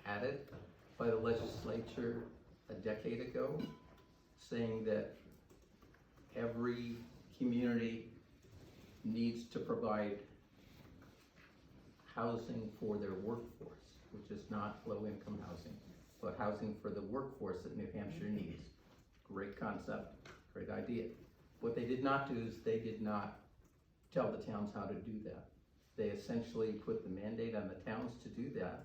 added by the legislature a decade ago, saying that every community needs to provide housing for their workforce, which is not low-income housing, but housing for the workforce that New Hampshire needs. Great concept, great idea. What they did not do is they did not tell the towns how to do that. They essentially put the mandate on the towns to do that,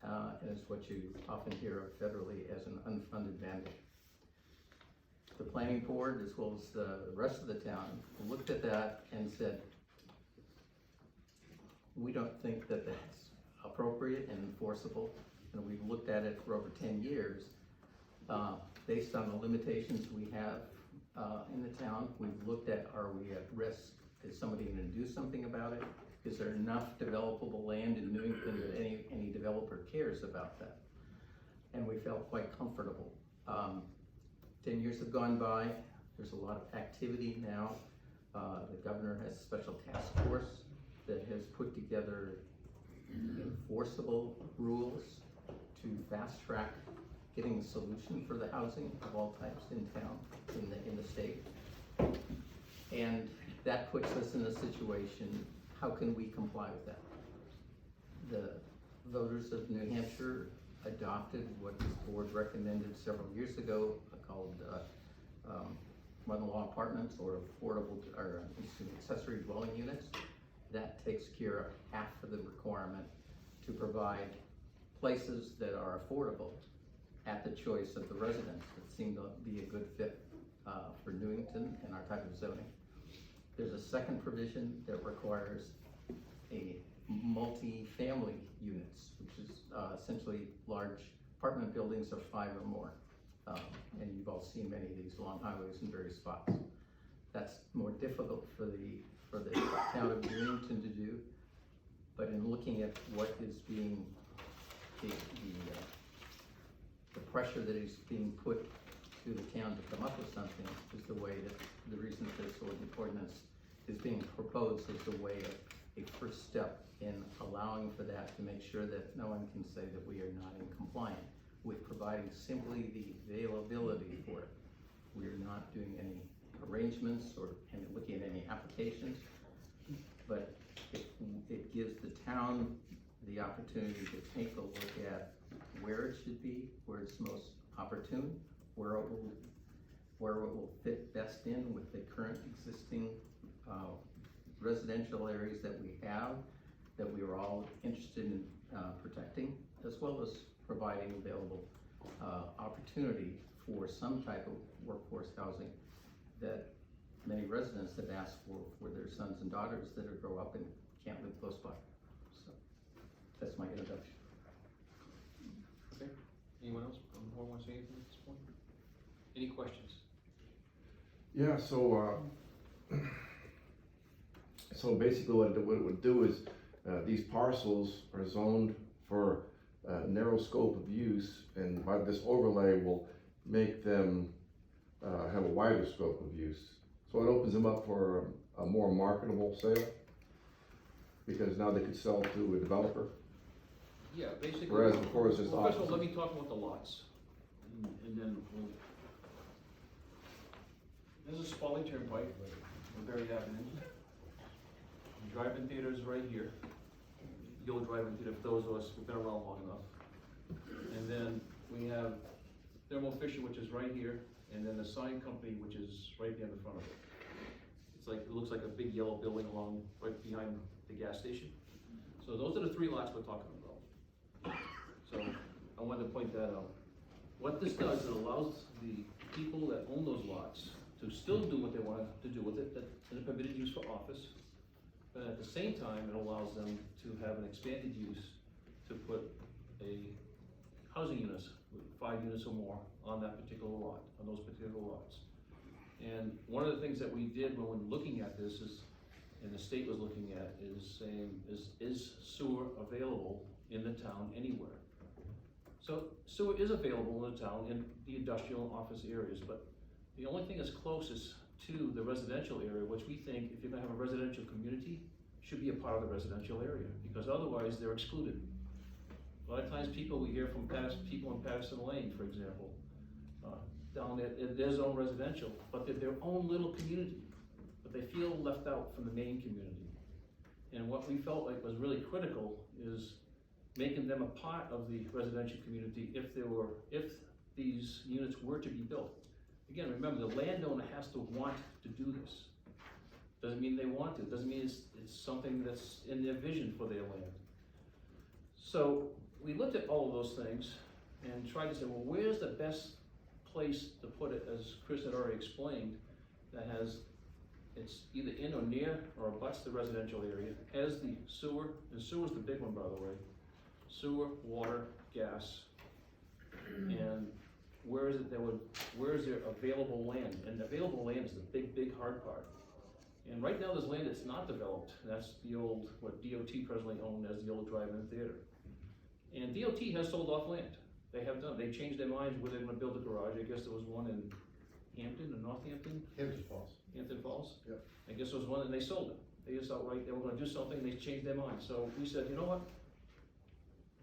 and it's what you often hear of federally as an unfunded mandate. The planning board, as well as the rest of the town, looked at that and said, we don't think that that's appropriate and enforceable, and we've looked at it for over 10 years. Based on the limitations we have in the town, we've looked at, are we at risk? Is somebody gonna do something about it? Is there enough developable land in Newington that any developer cares about that? And we felt quite comfortable. 10 years have gone by, there's a lot of activity now. The governor has a special task force that has put together enforceable rules to fast track getting a solution for the housing of all types in town, in the state. And that puts us in a situation, how can we comply with that? The voters of New Hampshire adopted what this board recommended several years ago, called mother-in-law apartments or accessory dwelling units. That takes care of half of the requirement to provide places that are affordable at the choice of the residents. That seemed to be a good fit for Newington and our type of zoning. There's a second provision that requires a multi-family units, which is essentially large apartment buildings of 5 or more. And you've all seen many of these along highways in various spots. That's more difficult for the town of Newington to do, but in looking at what is being, the pressure that is being put to the town to come up with something is the way that, the reason that this ordinance is being proposed is the way of a first step in allowing for that, to make sure that no one can say that we are not in compliance with providing simply the availability for it. We are not doing any arrangements or looking at any applications, but it gives the town the opportunity to take a look at where it should be, where it's most opportune, where it will fit best in with the current existing residential areas that we have, that we are all interested in protecting, as well as providing available opportunity for some type of workforce housing that many residents have asked for their sons and daughters that grow up and can't live close by. So that's my introduction. Okay. Anyone else want to say anything at this point? Any questions? Yeah. So basically, what it would do is these parcels are zoned for narrow scope of use, and by this overlay will make them have a wider scope of use. So it opens them up for a more marketable sale, because now they could sell to a developer. Yeah, basically. Whereas before it's just well, first of all, opposite. let me talk about the lots, and then we'll. This is Spalding Turnpike, Berry Avenue. Drive-in theater is right here. The old drive-in theater for those of us who've been around long enough. And then we have Thermo Fisher, which is right here, and then the sign company, which is right there in the front of it. It's like, it looks like a big yellow building along right behind the gas station. So those are the 3 lots we're talking about. So I wanted to point that out. What this does, it allows the people that own those lots to still do what they want to do with it, that is a permitted use for office, but at the same time, it allows them to have an expanded use to put a housing units, 5 units or more, on that particular lot, on those particular lots. And one of the things that we did when we were looking at this is, and the state was looking at, is saying, is sewer available in the town anywhere? So sewer is available in the town in the industrial and office areas, but the only thing that's closest to the residential area, which we think, if you're gonna have a residential community, should be a part of the residential area, because otherwise they're excluded. A lot of times people, we hear from people in Patterson Lane, for example, down at their zone residential, but they're their own little community, but they feel left out from the main community. And what we felt like was really critical is making them a part of the residential community if these units were to be built. Again, remember, the landowner has to want to do this. Doesn't mean they want to, doesn't mean it's something that's in their vision for their land. So we looked at all of those things and tried to say, well, where's the best place to put it, as Chris had already explained, that it's either in or near or abuts the residential area, has the sewer, and sewer's the big one, by the way, sewer, water, gas, and where is there available land? And available land is the big hard part. And right now there's land that's not developed. That's the old, what DOT presently owned as the old drive-in theater. And DOT has sold off land. They have done. They changed their minds where they're gonna build a garage. I guess there was one in Hampton or Northampton? Hampton Falls. Hampton Falls? Yep. I guess there was one and they sold it. They just outright, they were gonna do something, they changed their mind. So we said, you know what?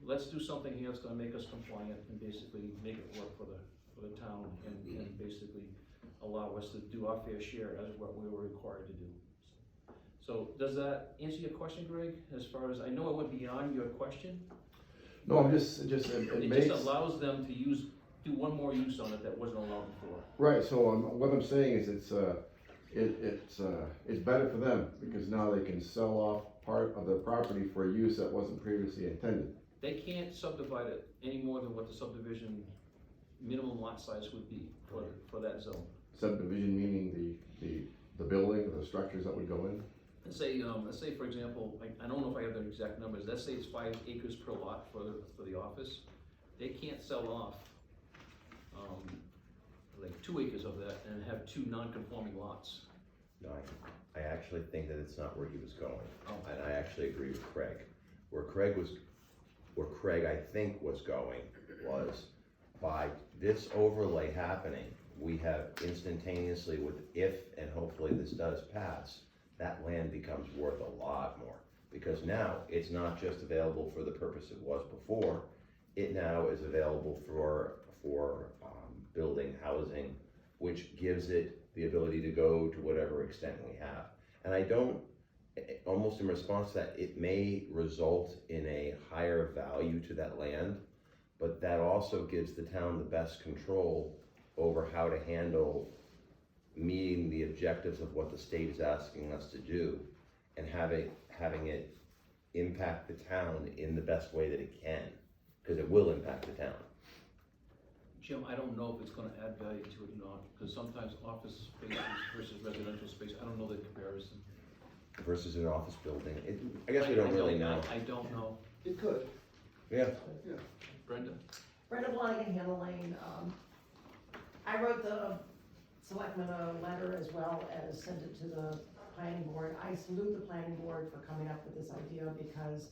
Let's do something here that's gonna make us compliant and basically make it work for the town and basically allow us to do our fair share as what we were required to do. So does that answer your question, Greg? As far as, I know it went beyond your question. No, I'm just, it It makes. just allows them to do one more use on it that wasn't allowed before. Right, so what I'm saying is it's better for them, because now they can sell off part of the property for a use that wasn't previously intended. They can't subdivide it any more than what the subdivision minimum lot size would be for that zone. Subdivision meaning the building, the structures that would go in? Let's say for example, I don't know if I have the exact numbers, let's say it's 5 acres per lot for the office. They can't sell off, like 2 acres of that and have 2 non-conforming lots. No, I actually think that it's not where he was going. Oh. And I actually agree with Craig. Where Craig I think was going was, by this overlay happening, we have instantaneously, if and hopefully this does pass, that land becomes worth a lot more. Because now it's not just available for the purpose it was before, it now is available for building, housing, which gives it the ability to go to whatever extent we have. And I don't, almost in response to that, it may result in a higher value to that land, but that also gives the town the best control over how to handle meeting the objectives of what the state is asking us to do, and having it impact the town in the best way that it can, because it will impact the town. Jim, I don't know if it's gonna add value to it or not, because sometimes office spaces versus residential space, I don't know the comparison. Versus an office building, I guess we don't really know. I don't know. It could. Yeah. Yeah. Brenda? Brenda Blonigan, Hannah Lane. I wrote the selectmen a letter as well as sent it to the planning board. I salute the planning board for coming up with this idea, because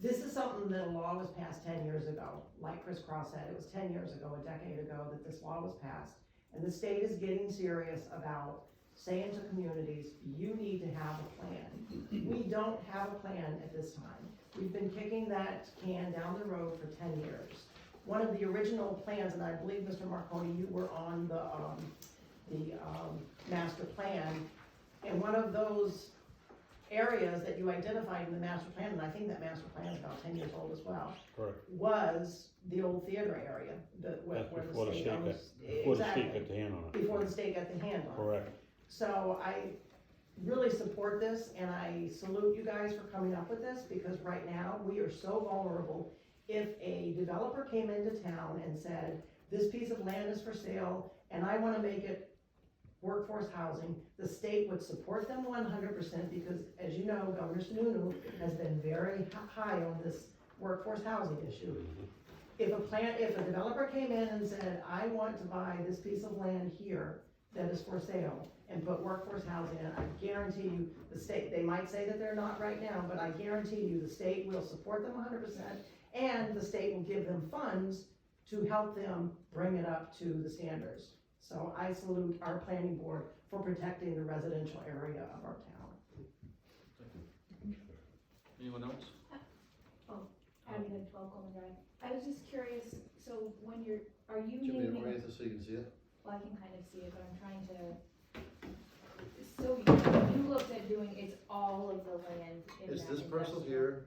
this is something that a law was passed 10 years ago. Like Chris Cross said, it was 10 years ago, a decade ago, that this law was passed. And the state is getting serious about saying to communities, you need to have a plan. We don't have a plan at this time. We've been kicking that can down the road for 10 years. One of the original plans, and I believe, Mr. Marconi, you were on the master plan, and one of those areas that you identified in the master plan, and I think that master plan is about 10 years old as well, Correct. was the old theater area, where That's the before the state state owns. before the state Exactly. got the hand on it. Before the state got the hand on it. Correct. So I really support this, and I salute you guys for coming up with this, because right now, we are so vulnerable. If a developer came into town and said, this piece of land is for sale, and I wanna make it workforce housing, the state would support them 100%, because as you know, Governor Sununu has been very high on this workforce housing issue. If a developer came in and said, I want to buy this piece of land here that is for sale and put workforce housing in, I guarantee you, the state, they might say that they're not right now, but I guarantee you, the state will support them 100%, and the state will give them funds to help them bring it up to the standards. So I salute our planning board for protecting the residential area of our town. Anyone else? Abby Hood 12 Coleman Drive. I was just curious, so when are you Should we naming, orient this so you can see it? well, I can kind of see it, but I'm trying to, so you looked at doing, it's all of the land in It's that this parcel industrial. here,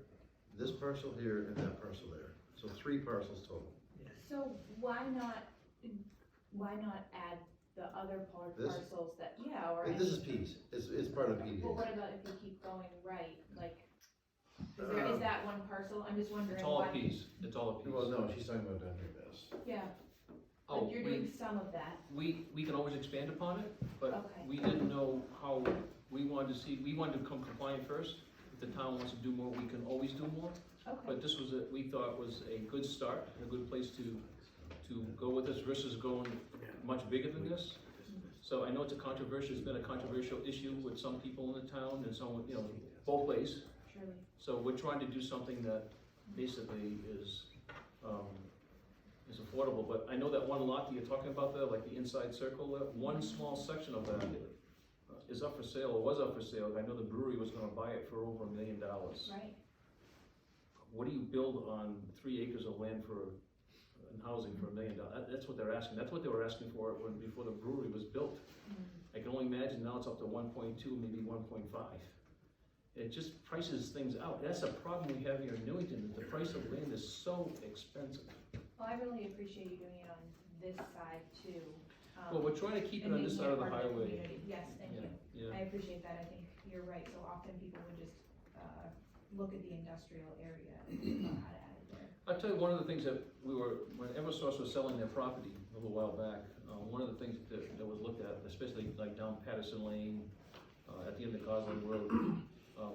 this parcel here, and that parcel there. So 3 parcels total. So why not add the other This? parcels that, yeah, or. And this is P's, it's part of PDA. Well, what about if you keep going right, like, is that one parcel? I'm just wondering It's all why. a piece, it's all a piece. Well, no, she's talking about down here, this. Yeah, Oh, like you're doing some of that, we can always expand upon it, but okay. we didn't know how, we wanted to come compliant first. If the town wants to do more, we can always do more, Okay, but this was we thought was a good start, a good place to go with this versus going much bigger than this. So I know it's been a controversial issue with some people in the town and some, both ways. surely. So we're trying to do something that basically is affordable, but I know that one lot that you're talking about there, like the inside circle there, one small section of that is up for sale, or was up for sale. I know the brewery was gonna buy it for over $1 million. Right, What do you build on 3 acres of land in housing for $1 million? That's what they're asking. That's what they were asking for before the brewery was built. I can only imagine now it's up to 1.2, maybe 1.5. It just prices things out. That's a problem we have here in Newington, is the price of land is so expensive. well, I really appreciate you doing it on this side too. Well, we're trying to keep it and on this making side of the part highway. community. Yes, thank you. Yeah. I appreciate that, I think you're right, so often people would just, look at the industrial area and think about how to add it there. I'll tell you, one of the things that when Eversource was selling their property a little while back, one of the things that was looked at, especially like down Patterson Lane, at the end of Gosling Road,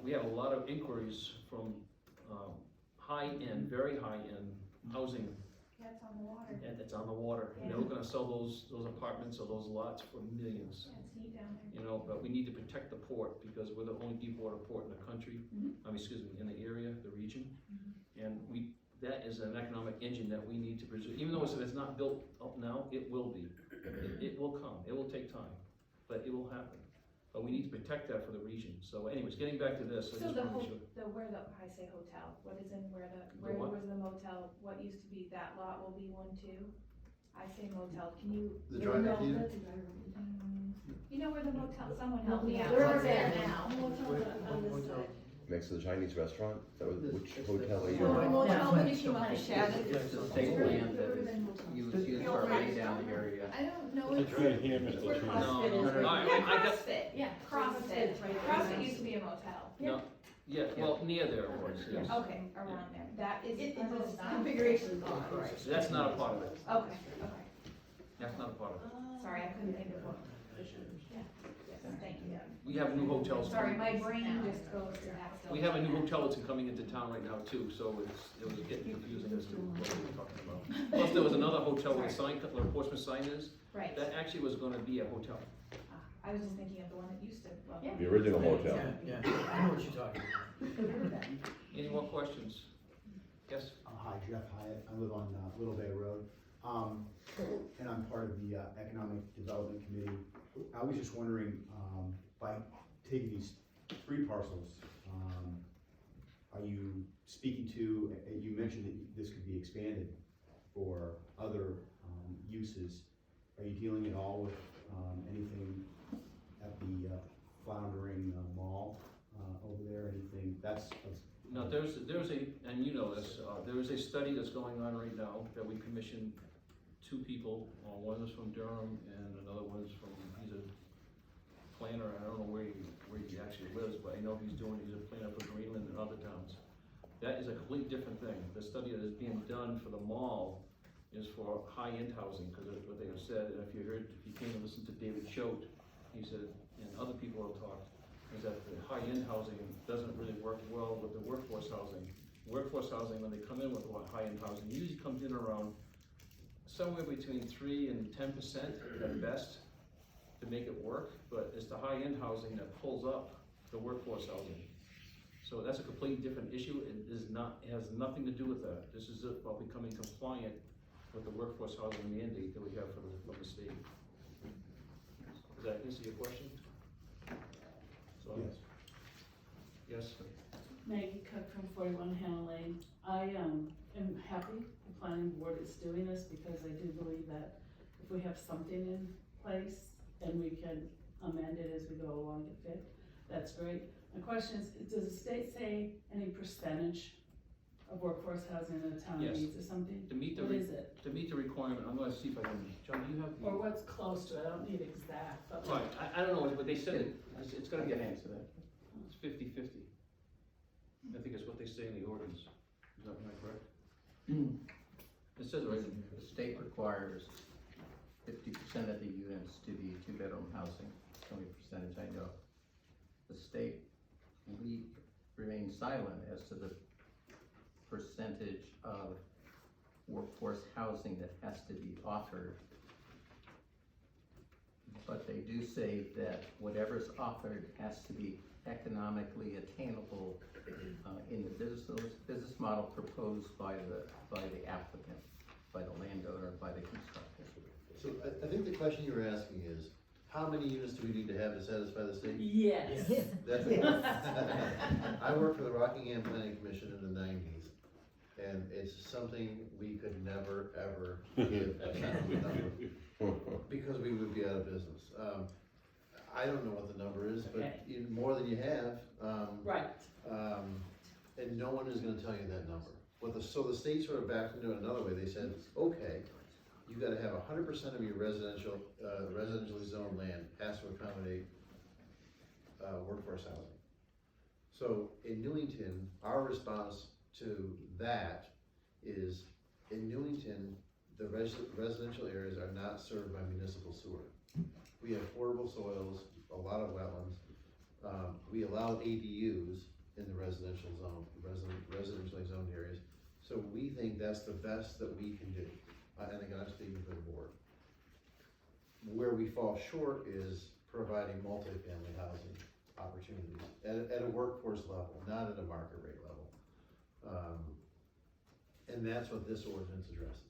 we had a lot of inquiries from high-end, very high-end housing, Yeah, it's on the water, and it's on the water. And they were gonna sell those apartments or those lots for millions. yeah, it's neat down there. But we need to protect the port, because we're the only deep water port in the country, in the area, the region. And that is an economic engine that we need to preserve, even though it's not built up now, it will be. It will come, it will take time, but it will happen. But we need to protect that for the region. So anyways, getting back to this, I So just the wanna make sure. where I say hotel, what is in where what? was the motel, what used to be that lot will be 1, 2? I say motel, can you? The drive-in theater? You know where the motel, someone help me out, They're what's there there. now? On this side. Next to the Chinese restaurant, which It's hotel are the- you No, in? motel when you came out of It's Shattuck. the same land that was used for a lay down area. I don't know. It's right here, Mr. Where Chairman. CrossFit is. No, Yeah, I got, CrossFit, yeah, CrossFit, CrossFit, right. CrossFit used to be a motel. no, yeah, well, near there it was, yes. Okay, around there, that is. The configuration's off, right? So that's not a part of it. Okay, That's not a part of it. sorry, I couldn't think of what. Yeah, yes, thank you. We have new hotels. Sorry, my brain just goes to that still. We have a new hotel that's coming into town right now too, so it was getting confusing as to what we were talking about. Plus, there was another hotel where the sign, where the Portsmouth sign is, Right, that actually was gonna be a hotel. I was just thinking of the one that used to, well. The original motel. Yeah, I know what you're talking about. Any more questions? Yes? Hi, Jeff Hyatt, I live on Little Bay Road, and I'm part of the Economic Development Committee. I was just wondering, by taking these 3 parcels, are you speaking to, you mentioned that this could be expanded for other uses. Are you dealing at all with anything at the Floundering Mall over there, anything, that's No, there's a, and you know this, there is a study that's going on right now that we commissioned 2 people. One is from Durham and another one is from, he's a planner, I don't know where he actually lives, but I know he's a planner for Greenland and other towns. That is a completely different thing. The study that is being done for the mall is for high-end housing, because that's what they have said, and if you came to listen to David Choate, he said, and other people have talked, is that the high-end housing doesn't really work well with the workforce housing. Workforce housing, when they come in with high-end housing, usually comes in around somewhere between 3 and 10% at best to make it work, but it's the high-end housing that pulls up the workforce housing. So that's a completely different issue. It has nothing to do with that. This is about becoming compliant with the workforce housing mandate that we have from the state. Does that answer your question? So, Yes. yes? Maggie Cook from 41 Hannah Lane. I am happy the planning board is doing this because I do believe that if we have something in place and we can amend it as we go along to fit, that's great. My question is, does the state say any percentage of workforce housing in the town Yes. needs or something? To meet the, What is it? to meet the requirement, I'm gonna see if I can, John, do you have Or the? what's close to it? I don't need exact, but Right, like, I don't know, but they said it's I gonna can be, answer that. it's 50-50. I think it's what they say in the ordinance. Is that not correct? It says right in here. The state requires 50% of the units to be two-bedroom housing, the only percentage I know. The state remains silent as to the percentage of workforce housing that has to be offered. But they do say that whatever's offered has to be economically attainable in the business model proposed by the applicant, by the landowner, by the constructor. So I think the question you were asking is, how many units do we need to have to satisfy the state? yes. That's I worked for the Rockingham Planning Commission in the 90s, and it's something we could never, ever give a town number, because we would be out of business. I don't know what the number is, but Okay. even more than you have, Right. and no one is gonna tell you that number. So the state sort of backed into it another way, they said, okay, you gotta have 100% of your residentially zoned land has to accommodate, workforce housing. So in Newington, our response to that is, in Newington, the residential areas are not served by municipal sewer. We have portable soils, a lot of wetlands. We allow ADUs in the residential zone, residentially zoned areas. So we think that's the best that we can do. And again, I'm speaking for the board. Where we fall short is providing multifamily housing opportunities at a workforce level, not at a market rate level. And that's what this ordinance addresses,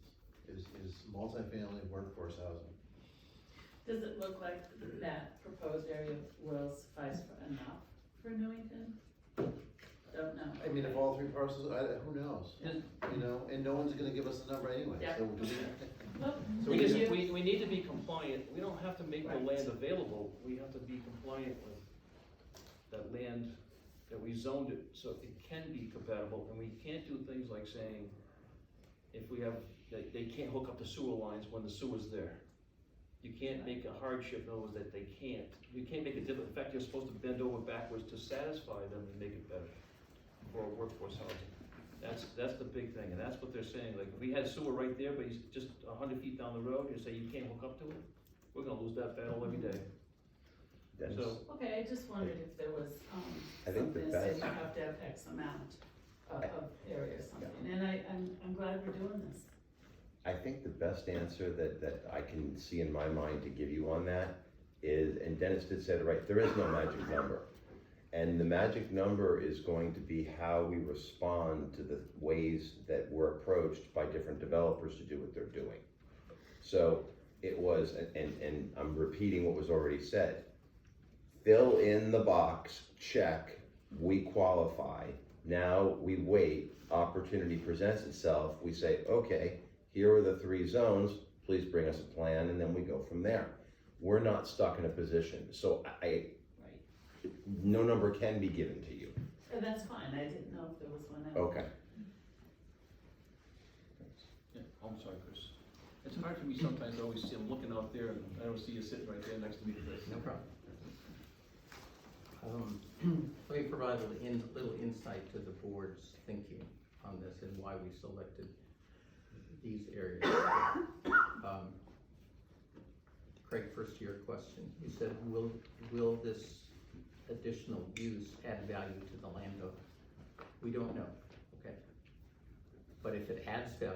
is multifamily workforce housing. Does it look like that proposed area will suffice for enough for Newington? Don't know. I mean, if all three parcels, who knows? You know, and no one's gonna give us a number anyway, Yeah. so do we? Well, So We we just, just- we need to be compliant, we don't have to make the Right. land available, we have to be compliant with that land, that we zoned it, so it can be compatible, and we can't do things like saying, if we have, they can't hook up the sewer lines when the sewer's there. You can't make a hardship, in other words, that they can't, you can't make a different, in fact, you're supposed to bend over backwards to satisfy them and make it better for workforce housing. That's the big thing, and that's what they're saying, like, if we had sewer right there, but he's just 100 feet down the road, you say you can't hook up to it, we're gonna lose that battle every day. Dennis? So, okay, I just wondered if there was, I think the something that said best- you have to have X amount of area or something, and I'm glad we're doing this. I think the best answer that I can see in my mind to give you on that is, and Dennis did say it right, there is no magic number. And the magic number is going to be how we respond to the ways that we're approached by different developers to do what they're doing. So it was, and I'm repeating what was already said, fill in the box, check, we qualify. Now we wait, opportunity presents itself, we say, okay, here are the 3 zones, please bring us a plan, and then we go from there. We're not stuck in a position, so no number can be given to you. And that's fine, I didn't know if there was one else. Okay. yeah, I'm sorry, Chris. It's hard for me sometimes, I always see, I'm looking out there, and I don't see you sitting right there next to me, Chris. No problem. Let me provide a little insight to the board's thinking on this and why we selected these areas. Craig, first to your question, you said, will this additional use add value to the landowner? We don't know, okay? But if it adds value,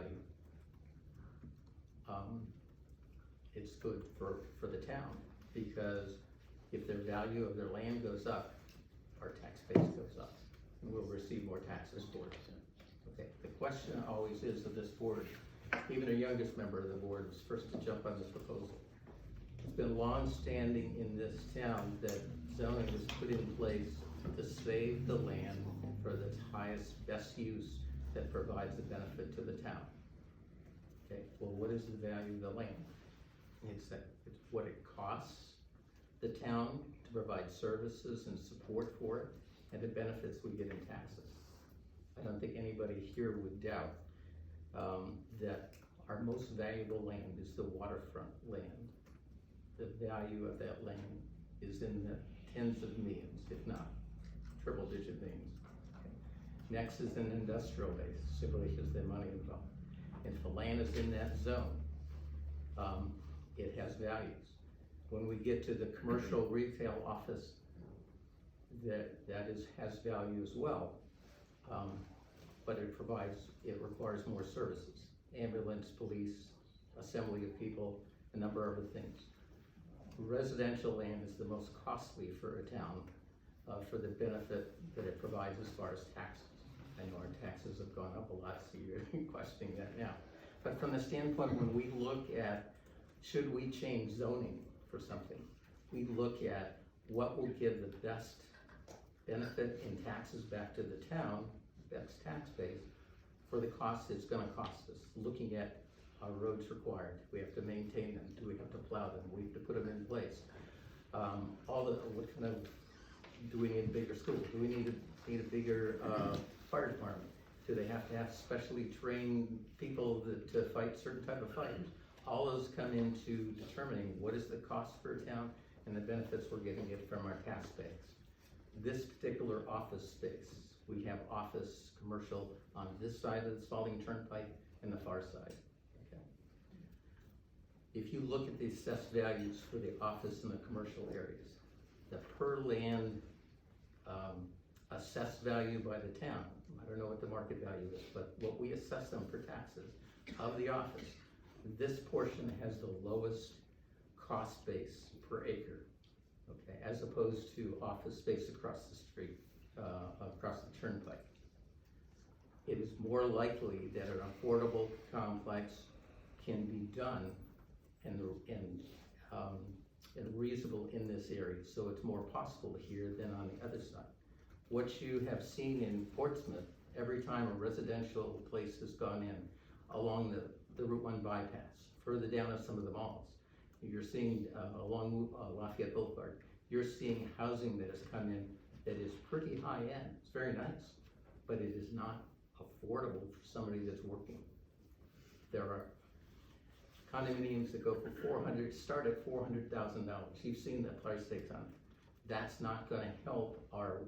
it's good for the town, because if their value of their land goes up, our tax base goes up, and we'll receive more taxes for it. Okay, the question always is of this board, even our youngest member of the board was first to jump on this proposal. It's been long-standing in this town that zoning was put in place to save the land for the highest, best use that provides a benefit to the town. Okay, well, what is the value of the land? It's what it costs the town to provide services and support for it, and the benefits we get in taxes. I don't think anybody here would doubt that our most valuable land is the waterfront land. The value of that land is in the tens of millions, if not triple digit millions. Next is an industrial base, simply because there's money involved. If the land is in that zone, it has values. When we get to the commercial retail office, has value as well, but it requires more services. Ambulance, police, assembly of people, a number of other things. Residential land is the most costly for a town, for the benefit that it provides as far as taxes. I know our taxes have gone up a lot, so you're questioning that now. But from the standpoint, when we look at, should we change zoning for something, we look at what will give the best benefit in taxes back to the town, best tax base, for the cost it's gonna cost us. Looking at our roads required, do we have to maintain them, do we have to plow them, we have to put them in place. What kind of, do we need a bigger school, do we need a bigger fire department? Do they have to have specially trained people to fight certain type of fights? All those come into determining what is the cost for a town and the benefits we're getting it from our tax base. This particular office space, we have office, commercial on this side of the Spalding Turnpike and the far side. Okay. If you look at the assessed values for the office and the commercial areas, the per land assessed value by the town, I don't know what the market value is, but what we assess them for taxes of the office, this portion has the lowest cost base per acre, okay, as opposed to office space across the street, across the turnpike. It is more likely that an affordable complex can be done and reasonable in this area, so it's more possible here than on the other side. What you have seen in Portsmouth, every time a residential place has gone in along the Route 1 bypass, further down at some of the malls, you're seeing along Lafayette Boulevard, you're seeing housing that has come in that is pretty high end. It's very nice, but it is not affordable for somebody that's working. There are condominiums that go for start at $400,000. You've seen the price they come. That's not gonna help our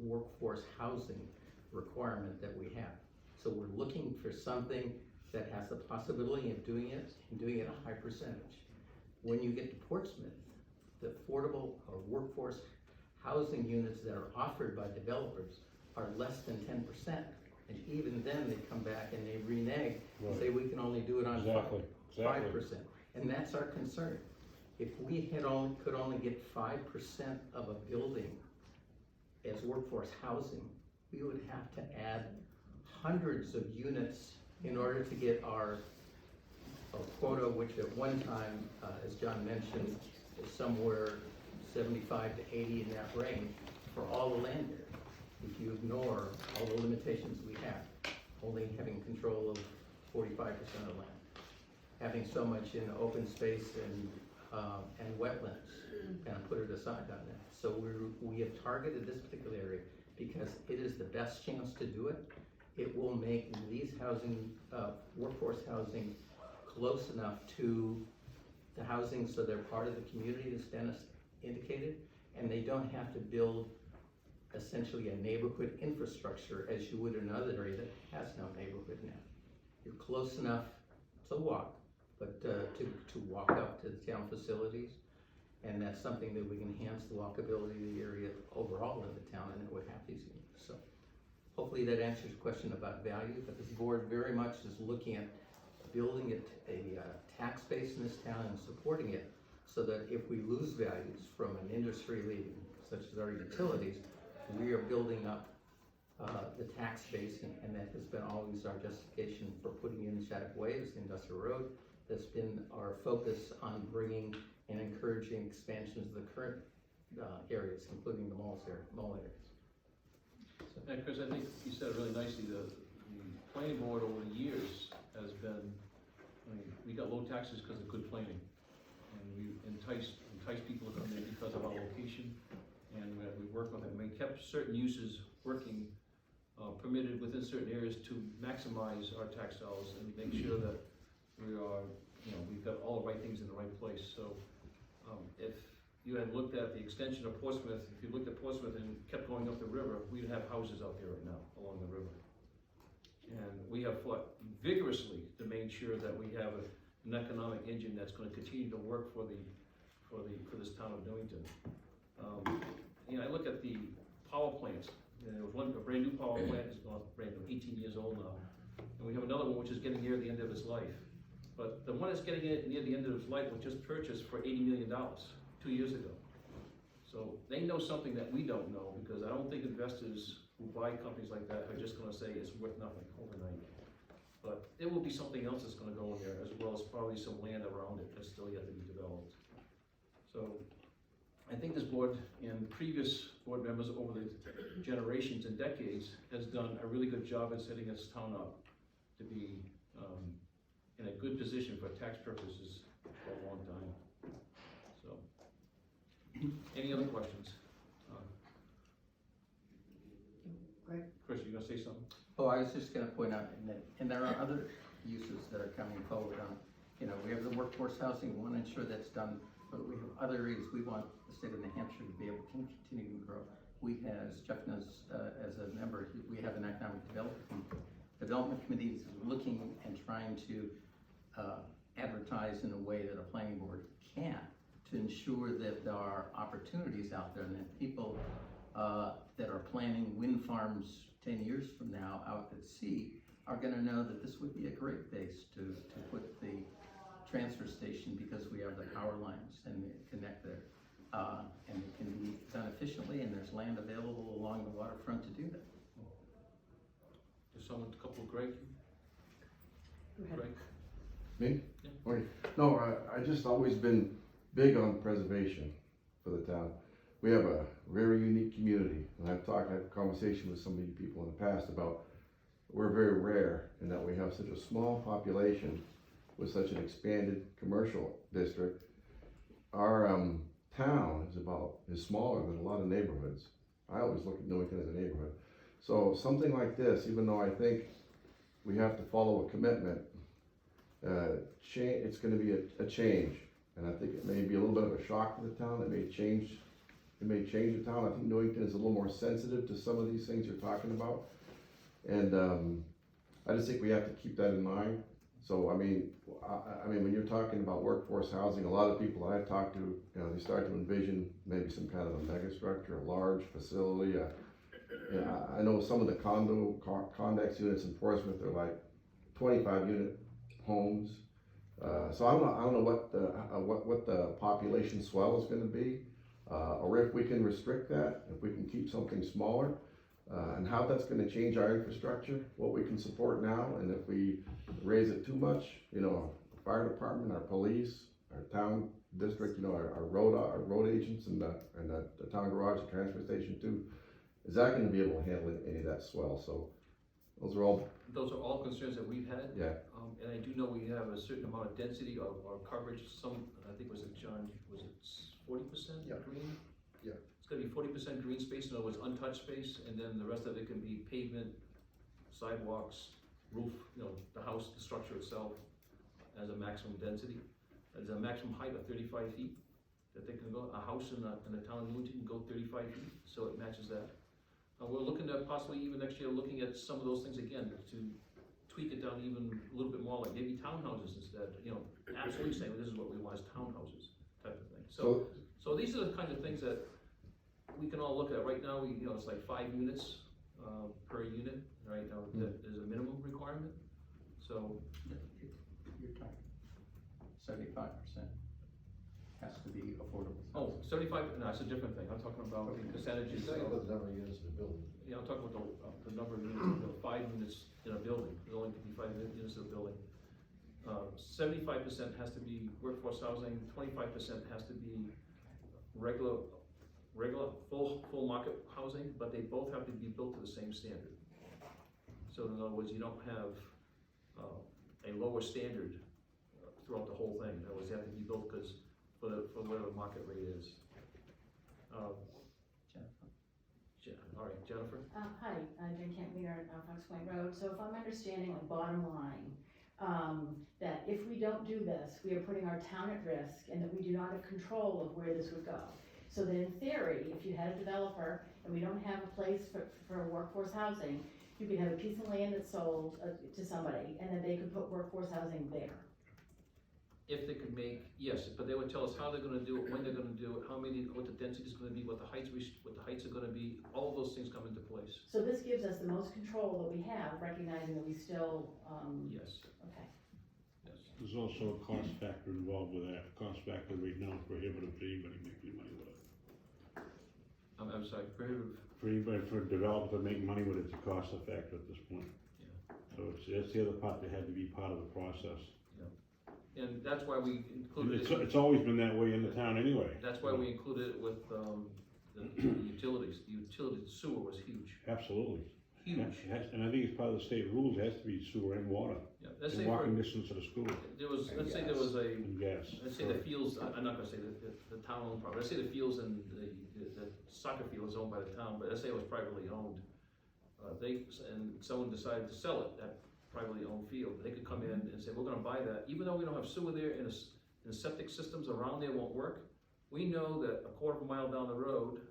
workforce housing requirement that we have. So we're looking for something that has the possibility of doing it and doing it a high percentage. When you get to Portsmouth, the affordable or workforce housing units that are offered by developers are less than 10%. And even then, they come back and they renege and say, we can only do it on 5%. And that's our concern. If we could only get 5% of a building as workforce housing, we would have to add hundreds of units in order to get our quota, which at one time, as John mentioned, is somewhere 75 to 80 in that range for all the land there. If you ignore all the limitations we have, only having control of 45% of the land, having so much in open space and wetlands, kind of put it aside on that. So we have targeted this particular area because it is the best chance to do it. It will make these housing, workforce housing, close enough to the housing so they're part of the community, as Dennis indicated, and they don't have to build essentially a neighborhood infrastructure as you would in another area that has no neighborhood now. You're close enough to walk, but to walk up to the town facilities, and that's something that we can enhance the walkability of the area overall in the town, and it would have these units. So hopefully that answers your question about value, but this board very much is looking at building a tax base in this town and supporting it so that if we lose values from an industry leaving, such as our utilities, we are building up the tax base, and that has been always our justification for putting in Shattuck Way as the industrial road. That's been our focus on bringing and encouraging expansions of the current areas, including the mall areas. And Chris, I think you said it really nicely, the planning board over the years has been, I mean, we got low taxes because of good planning. And we entice people to come in because of our location, and we work with them. We kept certain uses working, permitted within certain areas to maximize our tax dollars and make sure that we are, we've got all the right things in the right place. So, if you had looked at the extension of Portsmouth, if you looked at Portsmouth and kept going up the river, we'd have houses out there right now along the river. And we have fought vigorously to make sure that we have an economic engine that's gonna continue to work for this town of Newington. I look at the power plants. A brand new power plant is not brand new, 18 years old now. And we have another one which is getting near the end of its life. But the one that's getting near the end of its life was just purchased for $80 million 2 years ago. So they know something that we don't know, because I don't think investors who buy companies like that are just gonna say it's worth nothing overnight. But there will be something else that's gonna go in there, as well as probably some land around it that's still yet to be developed. So I think this board and previous board members over the generations and decades has done a really good job at setting this town up to be in a good position for tax purposes for a long time. So, any other questions? Greg? Chris, you gonna say something? Oh, I was just gonna point out, and there are other uses that are coming forward on, we have the workforce housing, we wanna ensure that's done, but we have other areas we want the state of New Hampshire to be able to continue to grow. We, as Jeff knows, as a member, we have an economic development committee looking and trying to advertise in a way that a planning board can, to ensure that there are opportunities out there, and that people that are planning wind farms 10 years from now out at sea are gonna know that this would be a great base to put the transfer station, because we have the power lines and connect there. And it can be done efficiently, and there's land available along the waterfront to do that. There's someone, a couple, Greg? Go ahead. Greg? Me? Yeah. Okay. No, I just always been big on preservation for the town. We have a very unique community, and I've had conversation with some of you people in the past about we're very rare in that we have such a small population with such an expanded commercial district. Our town is smaller than a lot of neighborhoods. I always look at Newington as a neighborhood. So something like this, even though I think we have to follow a commitment, it's gonna be a change. And I think it may be a little bit of a shock to the town. It may change the town. I think Newington is a little more sensitive to some of these things you're talking about. And I just think we have to keep that in mind. So, I mean, when you're talking about workforce housing, a lot of people I've talked to, they start to envision maybe some kind of a mega structure, a large facility. I know some of the condex units in Portsmouth are like 25 unit homes. So I don't know what the population swell is gonna be, or if we can restrict that, if we can keep something smaller. And how that's gonna change our infrastructure, what we can support now, and if we raise it too much, our fire department, our police, our town district, our road agents and the town garage, the transfer station too, is that gonna be able to handle any of that swell? So those are all concerns that we've had. Yeah. And I do know we have a certain amount of density or coverage, I think was it 40% Yeah. green? Yeah. It's gonna be 40% green space, in other words, untouched space, and then the rest of it can be pavement, sidewalks, roof, the house, the structure itself, as a maximum density. There's a maximum height of 35 feet that they can go. A house in the town of Newington can go 35 feet, so it matches that. We're looking at possibly even next year, looking at some of those things again, to tweak it down even a little bit more, like maybe townhouses instead, absolutely saying this is what we want, is townhouses type of thing. So these are the kind of things that we can all look at. Right now, it's like 5 units per unit, right? Now, there's a minimum requirement, so. You're talking 75% has to be affordable. Oh, 75, no, that's a different thing. I'm talking about the percentages. You're talking about the number of units in the building. Yeah, I'm talking about the number of units, 5 units in a building. There only can be 5 units in a building. 75% has to be workforce housing, 25% has to be regular regular, full market housing, but they both have to be built to the same standard. So in other words, you don't have, a lower standard throughout the whole thing. In other words, they have to be built for whatever market rate is. All right, Jennifer? Hi, Jen Campbell on Fox Point Road. So if I'm understanding, like, bottom line, that if we don't do this, we are putting our town at risk and that we do not have control of where this would go. So that in theory, if you had a developer and we don't have a place for workforce housing, you could have a piece of land that's sold to somebody and then they could put workforce housing there. If they could make, yes, but they would tell us how they're gonna do it, when they're gonna do it, how many, what the density is gonna be, what the heights are gonna be, all of those things come into place. So this gives us the most control that we have, recognizing that we still, Yes, okay. yes. There's also a cost factor involved with that. Cost factor right now is prohibitive to anybody making money with it. I'm sorry, prohibitive, For anybody, for a developer to make money with it, it's a cost factor at this point. Yeah. So that's the other part that had to be part of the process. and that's why we included it. It's always been that way in the town anyway. That's why we included it with, the utilities. The utility sewer was huge, Absolutely. huge. It has- And I think it's part of the state rules, it has to be sewer and water, Yeah, let's and say walking for, distance to the school there was, And let's say there was a, and gas. let's say the fields, I'm not gonna say the town owned property, let's say the fields and the soccer field is owned by the town, but let's say it was privately owned. And someone decided to sell it, that privately owned field, they could come in and say, we're gonna buy that, even though we don't have sewer there and the septic systems around there won't work, we know that a quarter of a mile down the road,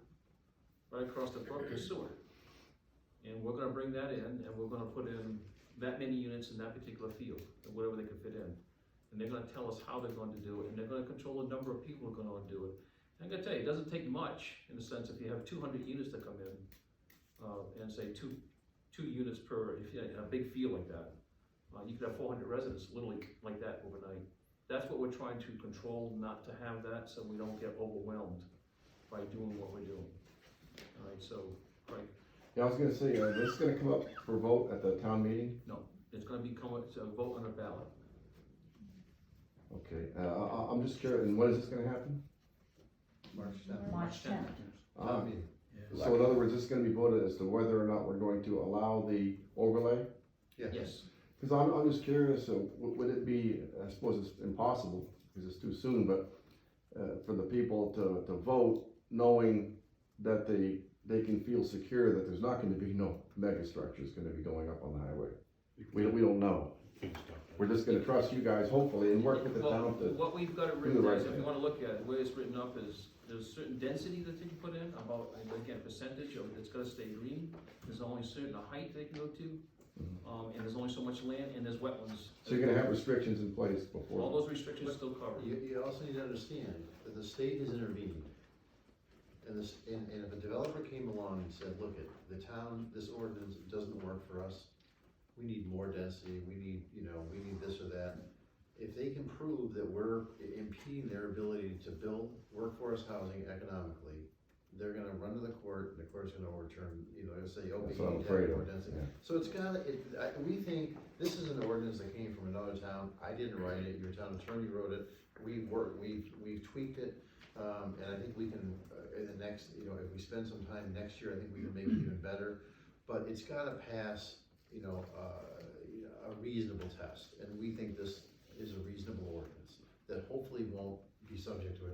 right across the brook, is sewer. And we're gonna bring that in, and we're gonna put in that many units in that particular field, or whatever they can fit in. And they're gonna tell us how they're going to do it, and they're gonna control the number of people who are gonna do it. And I gotta tell you, it doesn't take much, in the sense, if you have 200 units that come in, and say two units per, if you had a big field like that, you could have 400 residents, literally like that overnight. That's what we're trying to control, not to have that, so we don't get overwhelmed by doing what we're doing. All right, so, Frank, Yeah, I was gonna say, this is gonna come up for vote at the town meeting? it's gonna become a vote on a ballot. Okay, I'm just curious, and when is this gonna happen? March 10th. March 10th. Ah, meeting. So in other words, this is gonna be voted as to whether or not we're going to allow the overlay? Yes. Cause I'm just curious, would it be, I suppose it's impossible, because it's too soon, but, for the people to vote, knowing that they can feel secure that there's not gonna be no mega structures gonna be going up on the highway? We don't know. We're just gonna trust you guys, hopefully, and work with the Well, town to, what we've got it do written the there right is, if you thing. wanna look at it, the way it's written up is, there's certain density that they can put in, about, again, percentage of, it's gonna stay green. There's only a certain height they can go to, and there's only so much land, and there's wetlands. so you're gonna have restrictions in place All before. those restrictions still covered. You also need to understand that the state has intervened. And if a developer came along and said, look, the town, this ordinance doesn't work for us, we need more density, we need this or that. If they can prove that we're impeding their ability to build workforce housing economically, they're gonna run to the court, and the court's gonna overturn, and say, okay, That's you what I'm need to have afraid more of, density. yeah. So it's we think, this is an ordinance that came from another town, I didn't write it, your town attorney wrote it, we've tweaked it, and I think we can, in the next, if we spend some time next year, I think we can make it even better. But it's gotta pass, a reasonable test, and we think this is a reasonable ordinance that hopefully won't be subject to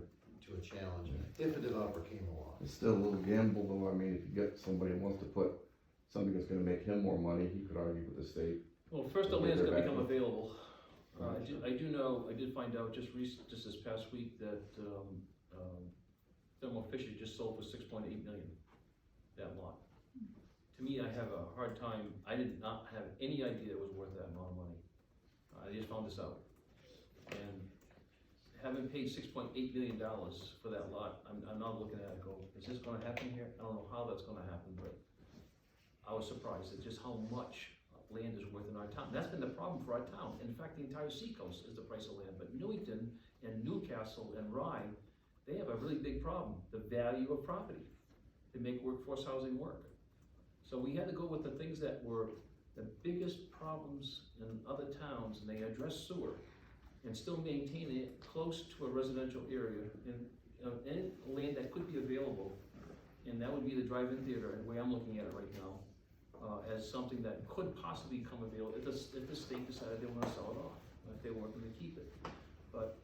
a challenge if a developer came along. It's still a little gamble though, I mean, if you get somebody who wants to put something that's gonna make him more money, he could argue with the state. Well, first the land's gonna become available. Right. I did find out just this past week that, Thermo Fisher just sold for 6.8 million, that lot. To me, I have a hard time, I did not have any idea it was worth that amount of money. I just found this out. And having paid $6.8 million for that lot, I'm not looking at it go, is this gonna happen here? I don't know how that's gonna happen, but I was surprised at just how much land is worth in our town. That's been the problem for our town. In fact, the entire seacoast is the price of land, but Newington and Newcastle and Rye, they have a really big problem, the value of property to make workforce housing work. So we had to go with the things that were the biggest problems in other towns, and they addressed sewer and still maintain it close to a residential area and any land that could be available And that would be the drive-in theater, the way I'm looking at it right now, as something that could possibly become available if the state decided they wanna sell it off, if they weren't gonna keep it. But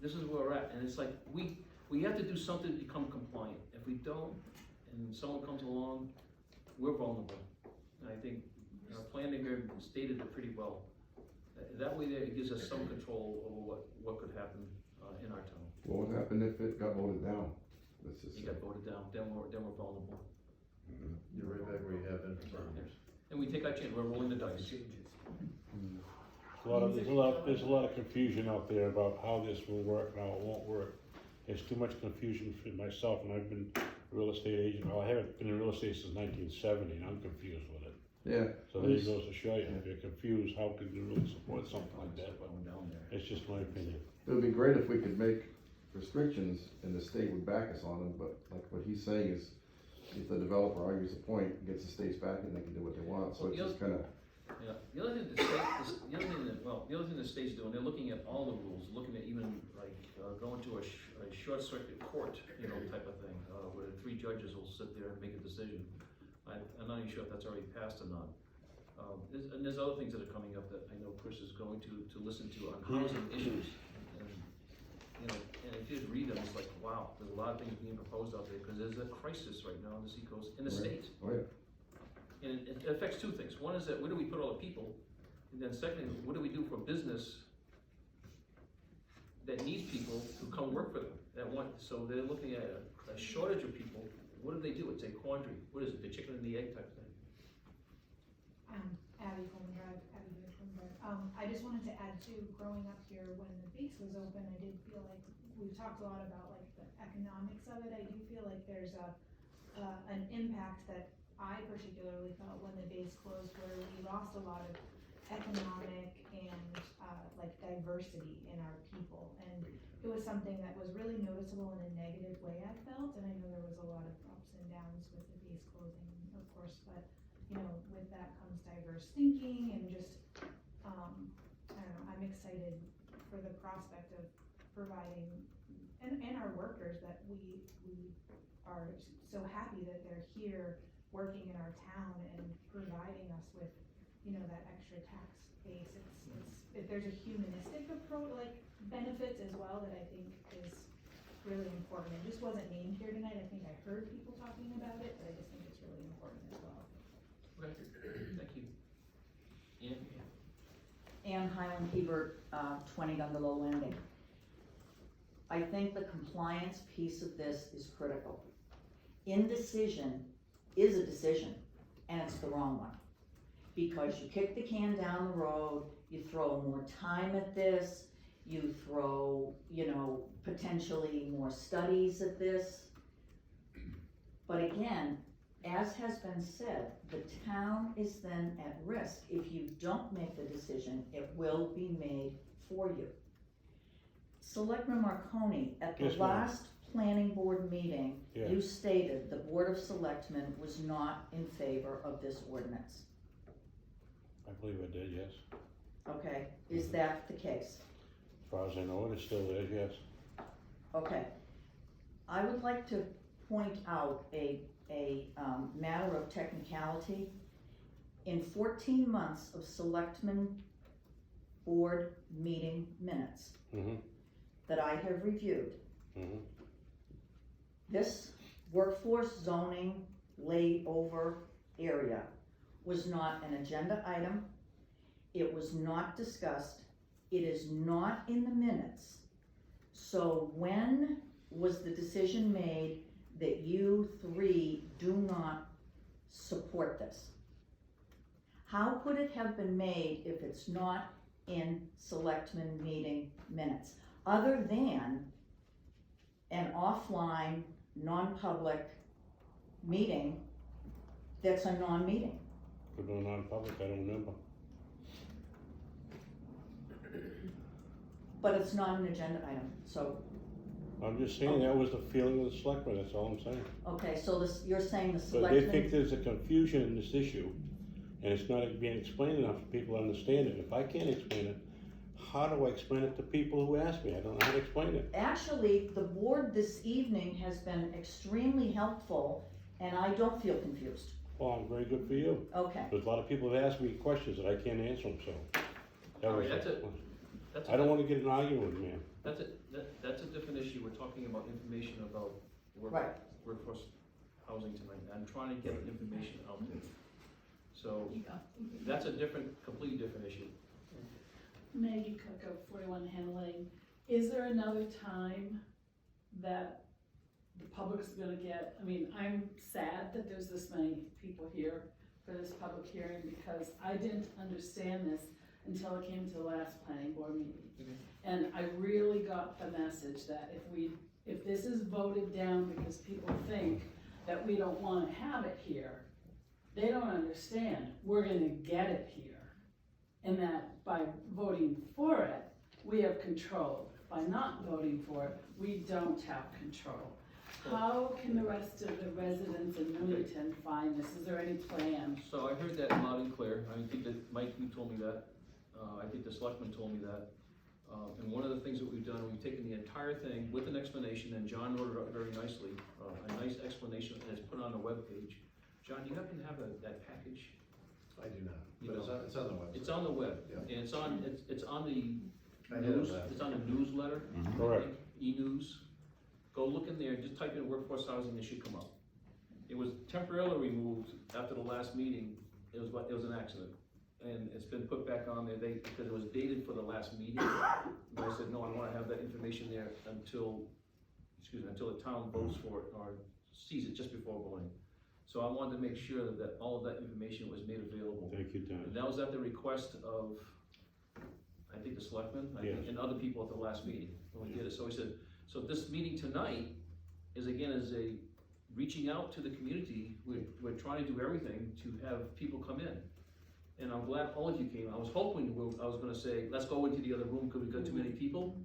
this is where we're at, and it's like, we have to do something to become compliant. If we don't, and someone comes along, we're vulnerable. And I think our planning here stated it pretty well. That way there, it gives us some control over what could happen, in our town. What would happen if it got voted down? Let's just It say. got voted down, then we're vulnerable. You're right back where you have been for 10 years. And we take our chance, we're rolling the dice. There's a lot of confusion out there about how this will work, how it won't work. There's too much confusion for myself, and I've been a real estate agent, well, I haven't been in real estate since 1970, and I'm confused with it. Yeah. So there goes to show you, if you're confused, how can you really support something like that? But it's just my opinion. It would be great if we could make restrictions and the state would back us on them, but like what he's saying is, if the developer argues a point, gets the state's back and they can do what they want, so it's just kinda. Yeah, the other thing the other thing the state's doing, they're looking at all the rules, looking at even like, going to a short circuit court, you know, type of thing, where 3 judges will sit there and make a decision. I'm not even sure if that's already passed or not. And there's other things that are coming up that I know Chris is going to listen to on housing issues. And, you know, and if you just read them, it's like, wow, there's a lot of things being proposed out there, because there's a crisis right now in the seacoast, in the state. Oh, yeah. And it affects 2 things. One is that where do we put all the people? And then secondly, what do we do for business that needs people to come work for them, that want, so they're looking at a shortage of people. What do they do? It's a quandary. What is it, the chicken and the egg type thing? Abby Coleman Drive, Abby here, Coleman Drive. I just wanted to add to, growing up here, when the base was open, I did feel like, we've talked a lot about like the economics of it. I do feel like there's an impact that I particularly felt when the base closed, where we lost a lot of economic and like diversity in our people, and it was something that was really noticeable in a negative way, I felt. And I know there was a lot of ups and downs with the base closing, of course, but you know, with that comes diverse thinking and just I don't know, I'm excited for the prospect of providing and our workers, that we are so happy that they're here working in our town and providing us with, you know, that extra tax base. If there's a humanistic approach, like benefits as well, that I think is really important. It just wasn't named here tonight. I think I heard people talking about it, but I just think it's really important as well. Okay, thank you. Ann? Ann Highland Hebert, 20 Gundelow Landing. I think the compliance piece of this is critical. Indecision is a decision, and it's the wrong one. Because you kick the can down the road, you throw more time at this, you throw, you know, potentially more studies at this. But again, as has been said, the town is then at risk. If you don't make the decision, it will be made for you. Selectman Marconi, at the Yes, ma'am. last planning board meeting, Yeah. you stated the Board of Selectmen was not in favor of this ordinance. I believe I did, yes. Okay, is that the case? As far as I know, it still is, yes. Okay. I would like to point out a matter of technicality. In 14 months of Selectmen Board meeting minutes Mm-hmm, that I have reviewed, mm-hmm. this workforce zoning layover area was not an agenda item. It was not discussed. It is not in the minutes. So when was the decision made that you 3 do not support this? How could it have been made if it's not in selectmen meeting minutes, other than an offline, non-public meeting that's a non-meeting? Could be non-public, I don't remember. But it's not an agenda item, so, I'm just saying that was the feeling of the selectmen, that's all I'm saying. okay, so this, you're saying the So they think selectmen, there's a confusion in this issue, and it's not being explained enough for people to understand it. If I can't explain it, how do I explain it to people who ask me? I don't know how to explain it. Actually, the board this evening has been extremely helpful, and I don't feel confused. Well, very good for you. Okay. There's a lot of people that ask me questions that I can't answer them, so. That was That's I don't wanna get in an argument with man. That's a different issue, we're talking about information about Right. workforce housing tonight, I'm trying to get information out there. So, that's a completely different issue. Maggie Cook of 41 Handling, is there another time that the public's gonna get, I mean, I'm sad that there's this many people here for this public hearing, because I didn't understand this until it came to the last planning board meeting. And I really got the message that if this is voted down because people think that we don't wanna have it here, they don't understand, we're gonna get it here. And that by voting for it, we have control. By not voting for it, we don't have control. How can the rest of the residents in Newington find this? Is there any plan? So I heard that loud and clear, I think that Mike, you told me that, I think the selectman told me that. And one of the things that we've done, we've taken the entire thing with an explanation, and John wrote it up very nicely, a nice explanation, and it's put on the webpage. John, do you happen to have that package? I do not, You but don't. it's on the website. It's on the web, Yeah. and it's on the I have news, that. it's on the newsletter, Correct. e-news. Go look in there, just type in workforce housing, it should come up. It was temporarily removed after the last meeting, it was an accident. And it's been put back on there, because it was dated for the last meeting. But I said, no, I wanna have that information there until the town votes for it, or sees it just before voting. So I wanted to make sure that all of that information was made available. Thank you, Dennis. And that was at the request of, I think, the selectmen, Yes. and other people at the last meeting, when we did it. So he said, so this meeting tonight is a reaching out to the community. We're trying to do everything to have people come in. And I'm glad all of you came. I was hoping, I was gonna say, let's go into the other room because we've got too many people.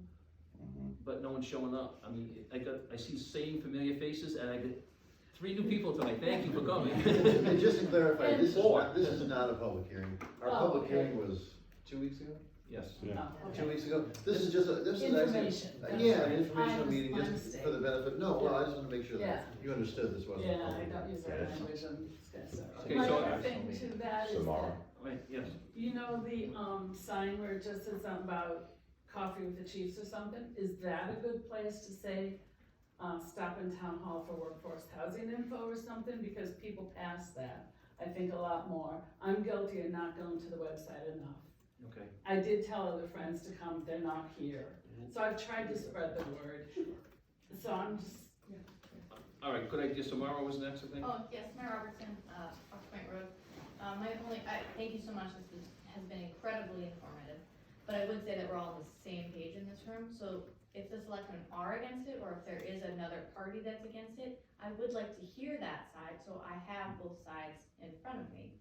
But no one's showing up. I mean, I see same familiar faces, and I get 3 new people tonight. Thank you for coming. And just to clarify, this Four. is not a public hearing. Our Oh, public okay. hearing was 2 weeks ago? Yes. Yeah. Oh, okay. 2 weeks ago? This is actually. Information. Yeah, an That's informational right. meeting, My just mistake. for the benefit, no, well, I just wanna make sure Yeah. that you understood this wasn't. a Yeah, I public don't use that Yes. language on this. Okay, My so other thing to that is Samara. that, Right, yes. you know, the, sign where it just says something about coffee with the chiefs or something, is that a good place to say, stop in town hall for workforce housing info or something, because people pass that, I think a lot more. I'm guilty of not going to the website enough. Okay. I did tell other friends to come, they're not here, so I've tried to spread the word, so I'm just, All right, could I just, tomorrow was next, I think? Oh, yes, Mayor Robertson, Fox Point Road. Thank you so much, has been incredibly informative. But I would say that we're all on the same page in this room, so if the selectmen are against it, or if there is another party that's against it, I would like to hear that side, so I have both sides in front of me.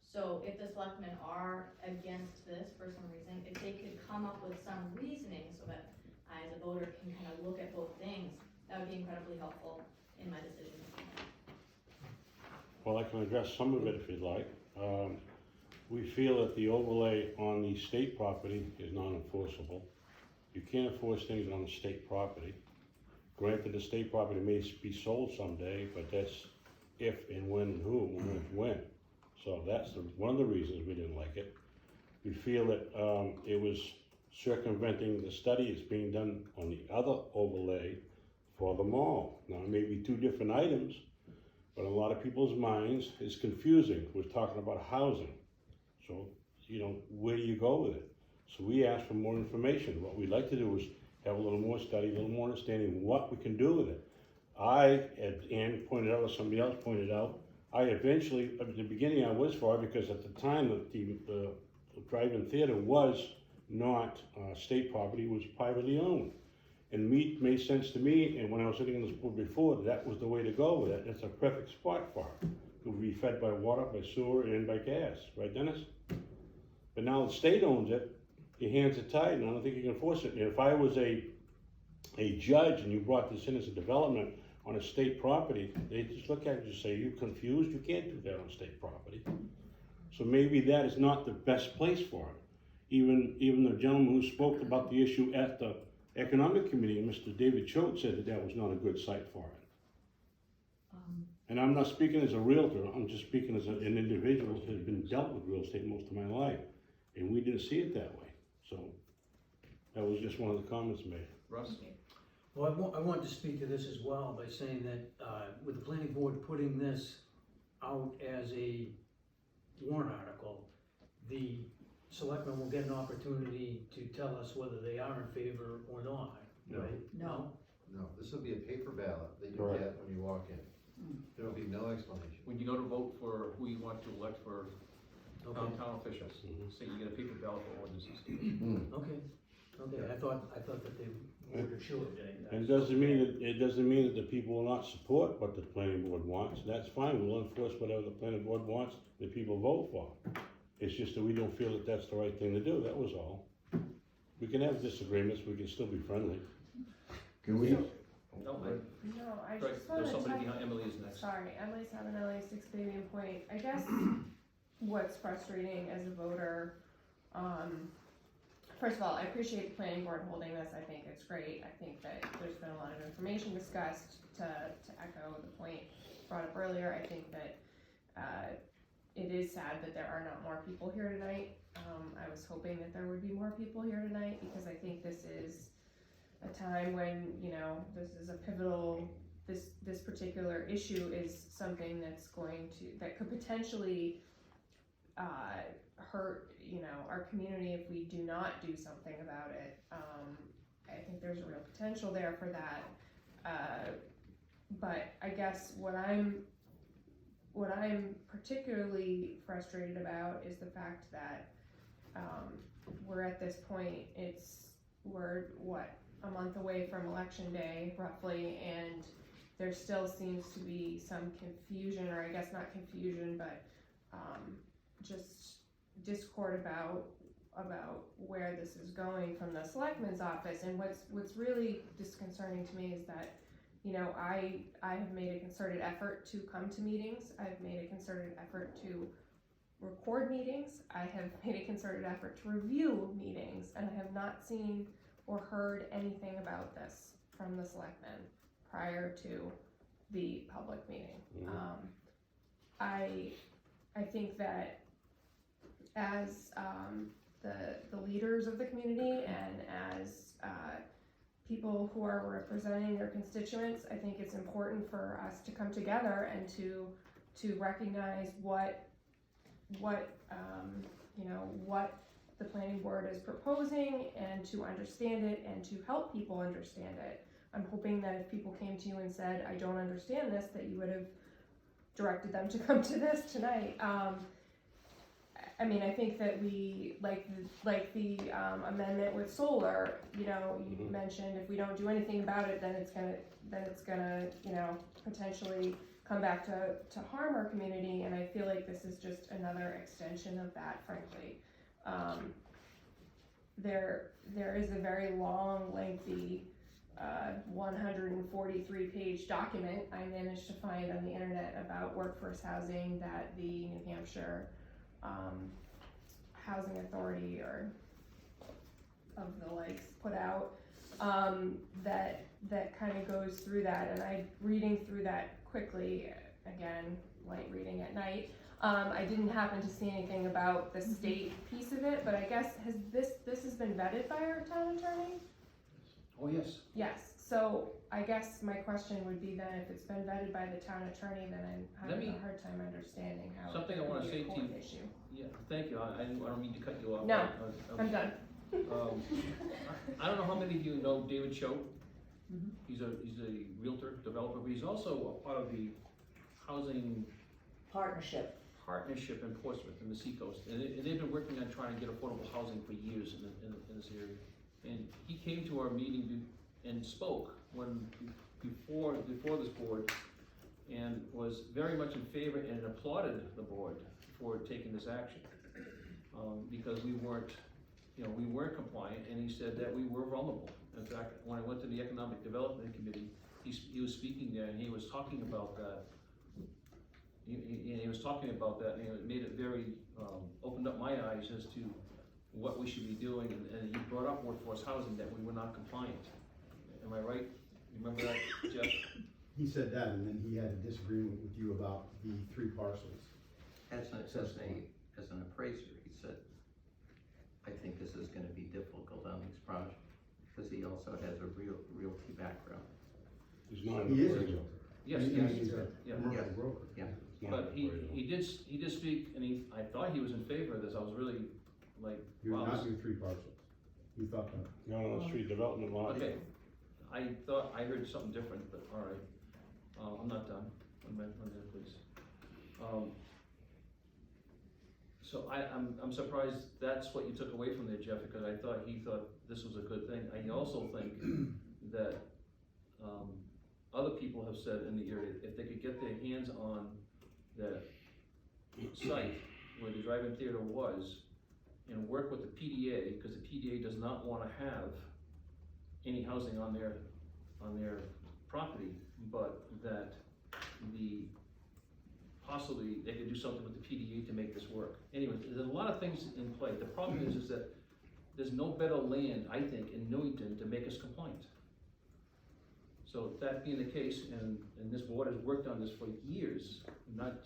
So if the selectmen are against this for some reason, if they could come up with some reasoning so that I as a voter can kind of look at both things, that would be incredibly helpful in my decision. Well, I can address some of it if you'd like. We feel that the overlay on the state property is non-enforceable. You can't enforce things on the state property. Granted, the state property may be sold someday, but that's if and when and who, and when. So that's one of the reasons we didn't like it. We feel that it was circumventing the study that's being done on the other overlay for the mall. Now, it may be 2 different items, but in a lot of people's minds, it's confusing. We're talking about housing. So, where do you go with it? So we asked for more information. What we'd like to do is have a little more study, a little more understanding what we can do with it. As Ann pointed out, or somebody else pointed out, I eventually, at the beginning I was for it, because at the time the drive-in theater was not state property, it was privately owned. And it made sense to me, and when I was sitting on this board before, that was the way to go with it. It's a perfect spot for it. It would be fed by water, by sewer, and by gas, right, Dennis? But now the state owns it, your hands are tied, and I don't think you can enforce it. And if I was a judge and you brought this in as a development on a state property, they just look at it and say, "You confused? You can't do that on state property." So maybe that is not the best place for it. Even the gentleman who spoke about the issue at the Economic Committee, Mr. David Choate, said that that was not a good site for it. And I'm not speaking as a realtor, I'm just speaking as an individual that has been dealt with real estate most of my life. And we didn't see it that way, so that was just one of the comments made. Russ? Well, I want to speak to this as well by saying that, with the planning board putting this out as a warrant article, the selectmen will get an opportunity to tell us whether they are in favor or not, right? No. No, this will be a paper ballot that you Correct. get when you walk in. There will be no explanation. When you go to vote for who you want to elect for Okay, town officials, so you get a paper ballot for ordinances. okay, I thought that they were sure of getting that. And it doesn't mean that the people will not support what the planning board wants, that's fine, we'll enforce whatever the planning board wants, the people vote for. It's just that we don't feel that that's the right thing to do, that was all. We can have disagreements, we can still be friendly. Can we? No, No, I Greg, just there's wanna somebody touch, behind, Emily is next. sorry, Emily's having an LA six baby point. I guess what's frustrating as a voter, first of all, I appreciate the planning board holding this. I think it's great. I think that there's been a lot of information discussed to echo the point brought up earlier. I think that, it is sad that there are not more people here tonight. I was hoping that there would be more people here tonight because I think this is a time when, you know, this is a pivotal, this particular issue is something that's that could potentially hurt, you know, our community if we do not do something about it. I think there's a real potential there for that. But I guess what I'm particularly frustrated about is the fact that we're at this point, we're what, a month away from election day roughly, and there still seems to be some confusion, or I guess not confusion, but just discord about where this is going from the selectman's office. And what's really disconcerting to me is that, you know, I have made a concerted effort to come to meetings. I've made a concerted effort to record meetings. I have made a concerted effort to review meetings, and I have not seen or heard anything about this from the selectmen prior to the public meeting. I think that as the leaders of the community and as people who are representing their constituents, I think it's important for us to come together and to recognize what you know, what the planning board is proposing, and to understand it and to help people understand it. I'm hoping that if people came to you and said, I don't understand this, that you would have directed them to come to this tonight. I mean, I think that we, like the amendment with solar, you know, you mentioned if we don't do anything about it, then it's gonna, you know, potentially come back to harm our community, and I feel like this is just another extension of that, frankly. There is a very long, lengthy 143-page document I managed to find on the internet about workforce housing that the New Hampshire Housing Authority or of the likes put out, that kind of goes through that, and I'm reading through that quickly, again, light reading at night. I didn't happen to see anything about the state piece of it, but I guess this has been vetted by our town attorney? Oh, yes. Yes, so I guess my question would be then, if it's been vetted by the town attorney, then I'm having a hard time understanding how Something it I could wanna be say a to court you. issue. Yeah, thank you, I don't mean to cut you off. No, I'm done. I don't know how many of you know David Choate. He's a realtor, developer, but he's also a part of the housing Partnership. partnership in Portsmouth in the seacoast, and they've been working on trying to get affordable housing for years in this area. And he came to our meeting and spoke before this board, and was very much in favor and applauded the board for taking this action, because we weren't compliant, and he said that we were vulnerable. In fact, when I went to the Economic Development Committee, he was speaking there, and he was talking about that. He was talking about that, and it made it very, opened up my eyes as to what we should be doing, and you brought up workforce housing, that we were not compliant. Am I right? You remember that, Jeff? He said that, and then he had a disagreement with you about the 3 parcels. As an appraiser, he said, I think this is gonna be difficult on these projects, because he also has a realty background. He's not. He is a realtor. Yes, He's yes, a yeah. commercial broker. Yeah. But he did speak, and I thought he was in favor of this. I was really like, You're wow. not your 3 parcels. You thought that. No, street development lot. Okay, I thought I heard something different, but all right. I'm not done. One minute, please. So I'm surprised that's what you took away from there, Jeff, because he thought this was a good thing. I also think that, other people have said in the area, if they could get their hands on that site where the drive-in theater was, and work with the PDA, because the PDA does not wanna have any housing on their property, but that possibly they could do something with the PDA to make this work. Anyway, there's a lot of things in play. The problem is that there's no better land, I think, in Newington to make us compliant. So that being the case, and this board has worked on this for years, not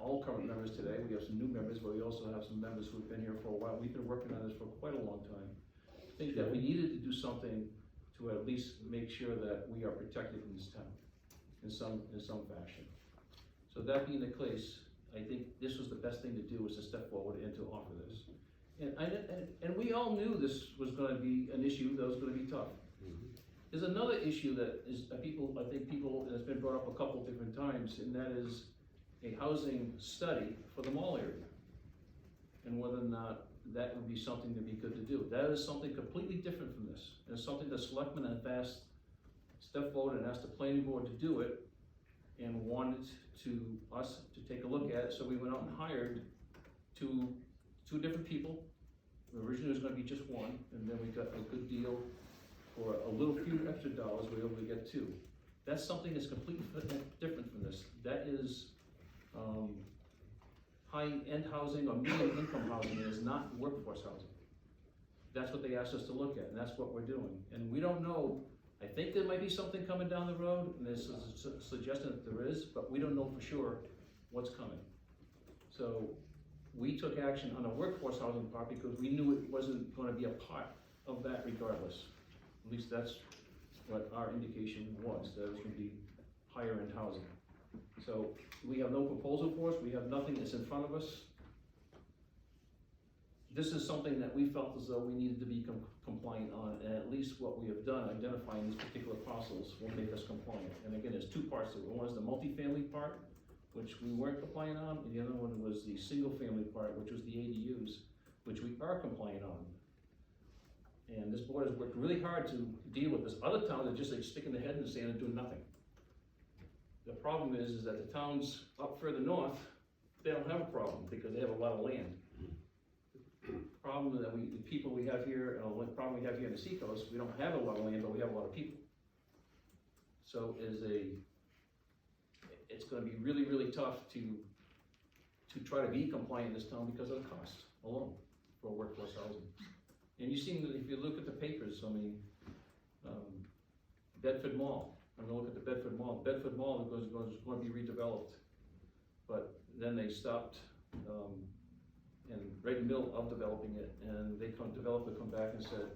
all current members today, we have some new members, but we also have some members who've been here for a while. We've been working on this for quite a long time. I think that we needed to do something to at least make sure that we are protected in this town in some fashion. So that being the case, I think this was the best thing to do, was to step forward and to offer this. And we all knew this was gonna be an issue that was gonna be tough. There's another issue that is, I think people, and it's been brought up a couple different times, and that is a housing study for the mall area. And whether or not that would be something that'd be good to do. That is something completely different from this. And it's something the selectmen have stepped forward and asked the planning board to do it, and wanted us to take a look at it, so we went out and hired two different people. Originally it was gonna be just one, and then we got a good deal for a little few extra dollars, we were able to get 2. That's something that's completely different from this. That is, high-end housing or medium income housing, it is not workforce housing. That's what they asked us to look at, and that's what we're doing. And we don't know, I think there might be something coming down the road, and there's a suggestion that there is, but we don't know for sure what's coming. So we took action on the workforce housing part because we knew it wasn't gonna be a part of that regardless. At least that's what our indication was, that it was gonna be higher end housing. So we have no proposal for us, we have nothing that's in front of us. This is something that we felt as though we needed to be compliant on, and at least what we have done, identifying these particular parcels, will make us compliant. And again, there's 2 parts to it. One is the multifamily part, which we weren't compliant on, and the other one was the single family part, which was the ADUs, which we are compliant on. And this board has worked really hard to deal with this. Other towns are just like sticking their head in the sand and doing nothing. The problem is that the towns up further north, they don't have a problem because they have a lot of land. The problem that the people we have here, the problem we have here in the seacoast, we don't have a lot of land, but we have a lot of people. So it's gonna be really, really tough to try to be compliant in this town because of the cost alone for workforce housing. And you've seen that if you look at the papers, I mean, Bedford Mall, I'm gonna look at the Bedford Mall. Bedford Mall is going to be redeveloped, but then they stopped, and right in the middle of developing it, and developer come back and said,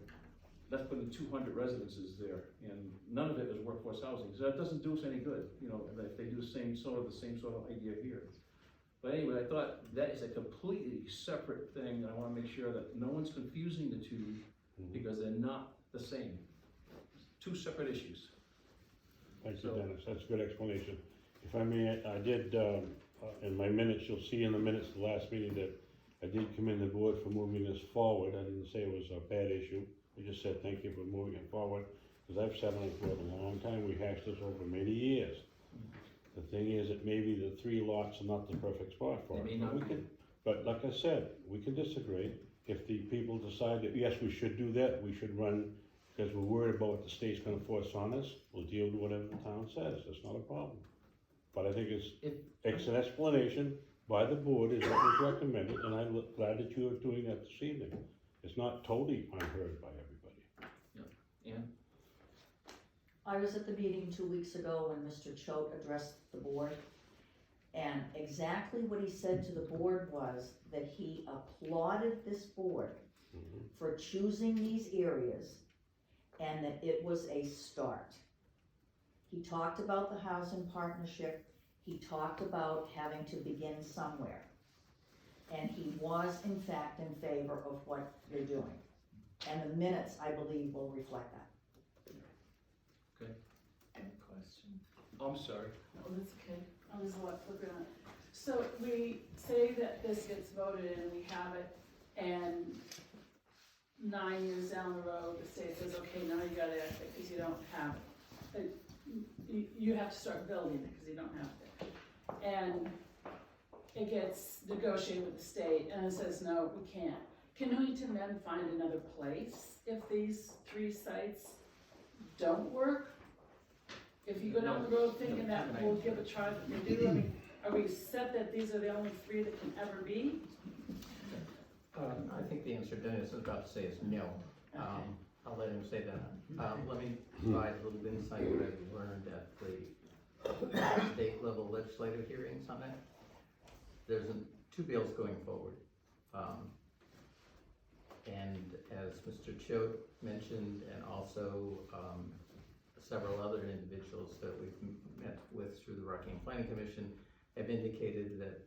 let's put in 200 residences there, and none of it is workforce housing. So that doesn't do us any good, you know, if they do the same sort of idea here. But anyway, I thought that is a completely separate thing. I wanna make sure that no one's confusing the two, because they're not the same. 2 separate issues. Thank you, Dennis, that's a good explanation. If I may, I did, in my minutes, you'll see in the minutes of the last meeting that I did commend the board for moving this forward. I didn't say it was a bad issue, I just said thank you for moving it forward, because I've sat on it for a long time, we hashed this over many years. The thing is that maybe the 3 lots are not the perfect spot for it. They may not be. But like I said, we can disagree. If the people decide that, yes, we should do that, we should run, because we're worried about what the state's gonna force on us, we'll deal with whatever the town says, that's not a problem. But I think it's an explanation, by the board is what was recommended, and I'm glad that you are doing that this evening. It's not totally unheard by everybody. And I was at the meeting 2 weeks ago when Mr. Choate addressed the board, and exactly what he said to the board was that he applauded this board for choosing these areas, and that it was a start. He talked about the housing partnership, he talked about having to begin somewhere, and he was in fact in favor of what you're doing. And the minutes, I believe, will reflect that. Question. I'm sorry. Oh, that's okay. I was a lot quicker on it. So we say that this gets voted in, we have it, and 9 years down the road, the state says, okay, now you gotta act it, because you don't have it. You have to start building it, because you don't have it. And it gets negotiated with the state, and it says, no, we can't. Can Newington then find another place if these 3 sites don't work? If you go down the road thinking that we'll give a try that they do, I mean, are we set that these are the only 3 that can ever be? I think the answer Dennis is about to say is no. I'll let him say that. Let me provide a little insight what I've learned at the state level legislative hearings on it. There's 2 bills going forward. And as Mr. Choate mentioned, and also several other individuals that we've met with through the Rockingham Planning Commission have indicated that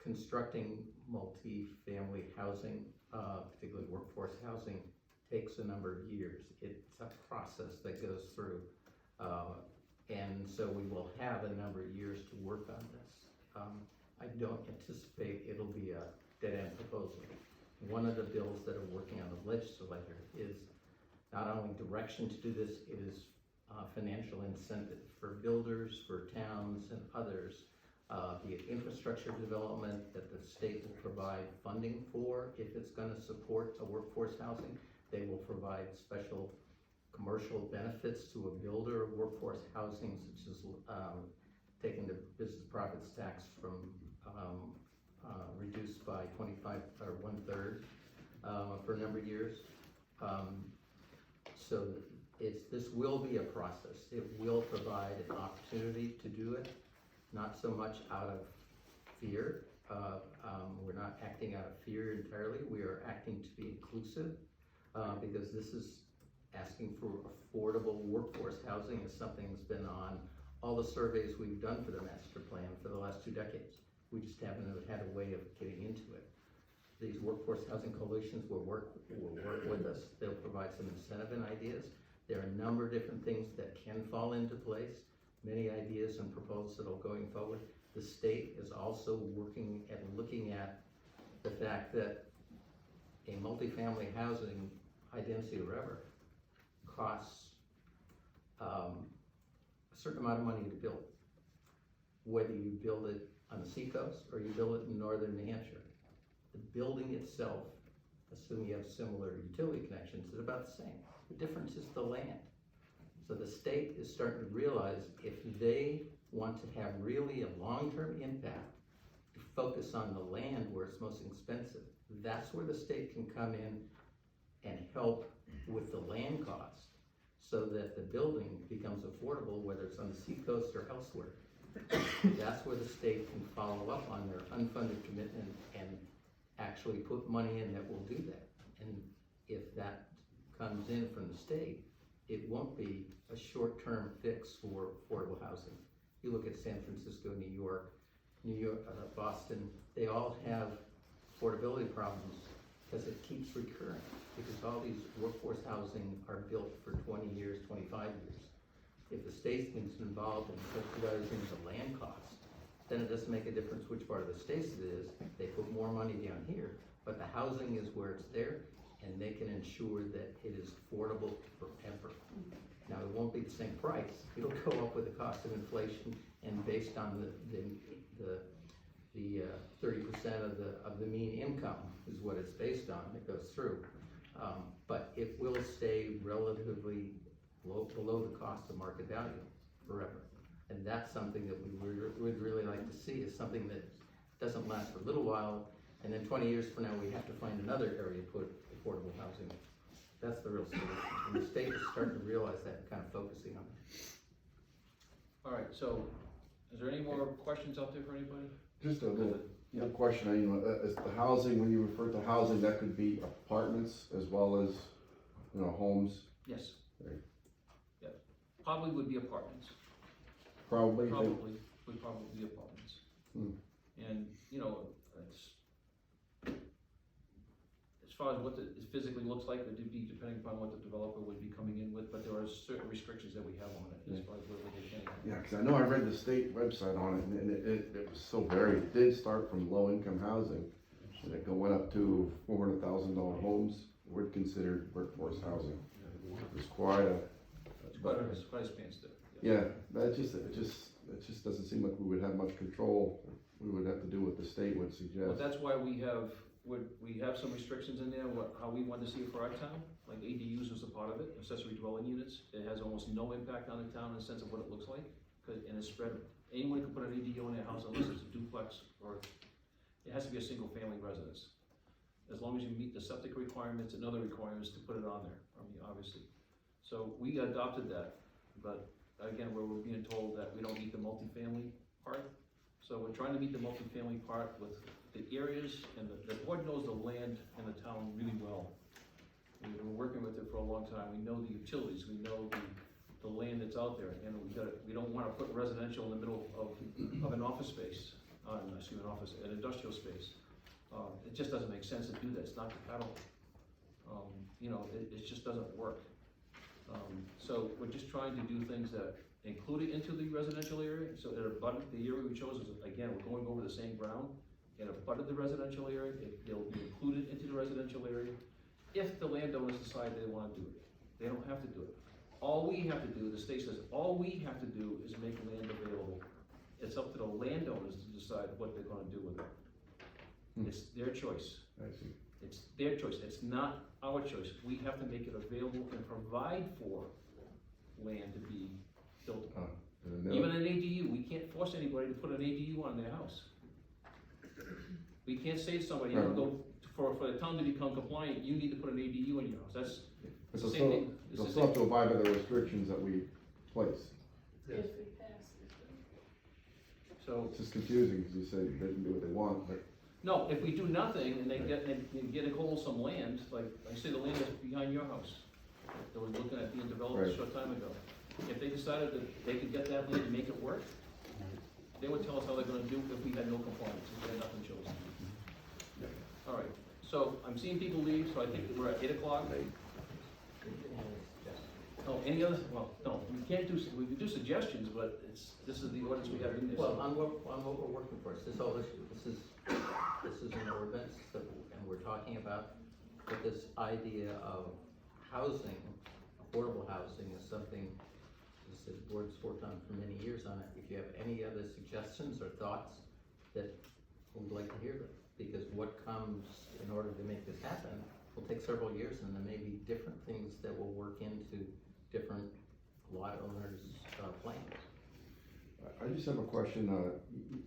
constructing multi-family housing, particularly workforce housing, takes a number of years. It's a process that goes through. And so we will have a number of years to work on this. I don't anticipate it'll be a dead-end proposal. One of the bills that are working on the legislature is not only direction to do this, it is financial incentive for builders, for towns and others, be it infrastructure development that the state will provide funding for if it's going to support a workforce housing. They will provide special commercial benefits to a builder of workforce housing, such as taking the business profits tax from reduced by 25 or 1/3 for a number of years. So this will be a process. It will provide an opportunity to do it, not so much out of fear. We're not acting out of fear entirely. We are acting to be inclusive because this is asking for affordable workforce housing is something that's been on all the surveys we've done for the master plan for the last 2 decades. We just haven't had a way of getting into it. These workforce housing coalitions will work with us. They'll provide some incentive and ideas. There are a number of different things that can fall into place, many ideas and proposals that are going forward. The state is also working and looking at the fact that a multifamily housing, high density or whatever, costs a certain amount of money to build. Whether you build it on the seacoast or you build it in northern New Hampshire. The building itself, assuming you have similar utility connections, is about the same. The difference is the land. So the state is starting to realize if they want to have really a long-term impact, to focus on the land where it's most expensive. That's where the state can come in and help with the land cost so that the building becomes affordable, whether it's on the seacoast or elsewhere. That's where the state can follow up on their unfunded commitment and actually put money in that will do that. And if that comes in from the state, it won't be a short-term fix for affordable housing. You look at San Francisco, New York, Boston, they all have affordability problems because it keeps recurring, because all these workforce housing are built for 20 years, 25 years. If the state gets involved in subsidizing the land cost, then it doesn't make a difference which part of the state it is. They put more money down here, but the housing is where it's there, and they can ensure that it is affordable forever. Now, it won't be the same price. It'll go up with the cost of inflation, and based on the 30% of the mean income is what it's based on. It goes through, but it will stay relatively below the cost of market value forever. And that's something that we would really like to see, is something that doesn't last for a little while, and then 20 years from now, we have to find another area to put affordable housing. That's the real solution, and the state is starting to realize that and kind of focusing on it. All right, so, is there any more questions out there for anybody? Just a little question, you know, is the housing, when you refer to housing, that could be apartments as well as, you know, homes? Yes. Right. Yeah, probably would be apartments. Probably. Would probably be apartments. Hmm. And, you know, it's, as far as what it physically looks like, it would be depending upon what the developer would be coming in with, but there are certain restrictions that we have on it as far as what they can. Yeah, cause I know I read the state website on it, and it was so varied. It did start from low-income housing, and it went up to $400,000 homes were considered workforce housing. It was quite a. It's quite a span there. Yeah, it just doesn't seem like we would have much control. We would have to do what the state would suggest. Well, that's why we have some restrictions in there, how we want to see it for our town, like ADUs is a part of it, accessory dwelling units. It has almost no impact on the town in the sense of what it looks like, and it's spread, anyone can put an ADU in their house unless it's a duplex, or it has to be a single family residence. As long as you meet the septic requirements and other requirements to put it on there, I mean, obviously. So we adopted that, but again, we're being told that we don't meet the multifamily part. So we're trying to meet the multifamily part with the areas, and the board knows the land in the town really well. We've been working with it for a long time. We know the utilities, we know the land that's out there, and we don't wanna put residential in the middle of an office space, an industrial space. It just doesn't make sense to do that, it's not compatible. You know, it just doesn't work. So we're just trying to do things that include it into the residential area, so that the area we chose is, again, we're going over the same ground, and abutted the residential area, they'll be included into the residential area, if the landowners decide they wanna do it. They don't have to do it. All we have to do, the state says, all we have to do is make land available. It's up to the landowners to decide what they're gonna do with it. It's their choice. I see. It's their choice, it's not our choice. We have to make it available and provide for land to be built upon. Even an ADU, we can't force anybody to put an ADU on their house. We can't say to somebody, you know, for the town to become compliant, you need to put an ADU in your house, that's But the same thing. they'll still have to abide by the restrictions that we place. If we pass this. So, It's just confusing, because you say they can do what they want, but. no, if we do nothing and they get a hold of some land, like, I say the land that's behind your house, that was looking at being developed a short time ago. If they decided that they could get that land and make it work, they would tell us how they're gonna do if we had no compliance, if we had nothing chosen. All right, so I'm seeing people leave, so I think we're at 8 o'clock. Oh, any other, well, no, we can do suggestions, but this is the ordinance we have in this. Well, on what we're working for, this whole issue, this is an ordinance that, and we're talking about, but this idea of housing, affordable housing is something, as the board's worked on for many years on it. If you have any other suggestions or thoughts, that we'd like to hear them, because what comes in order to make this happen will take several years, and there may be different things that will work into different lot owners' plans. I just have a question,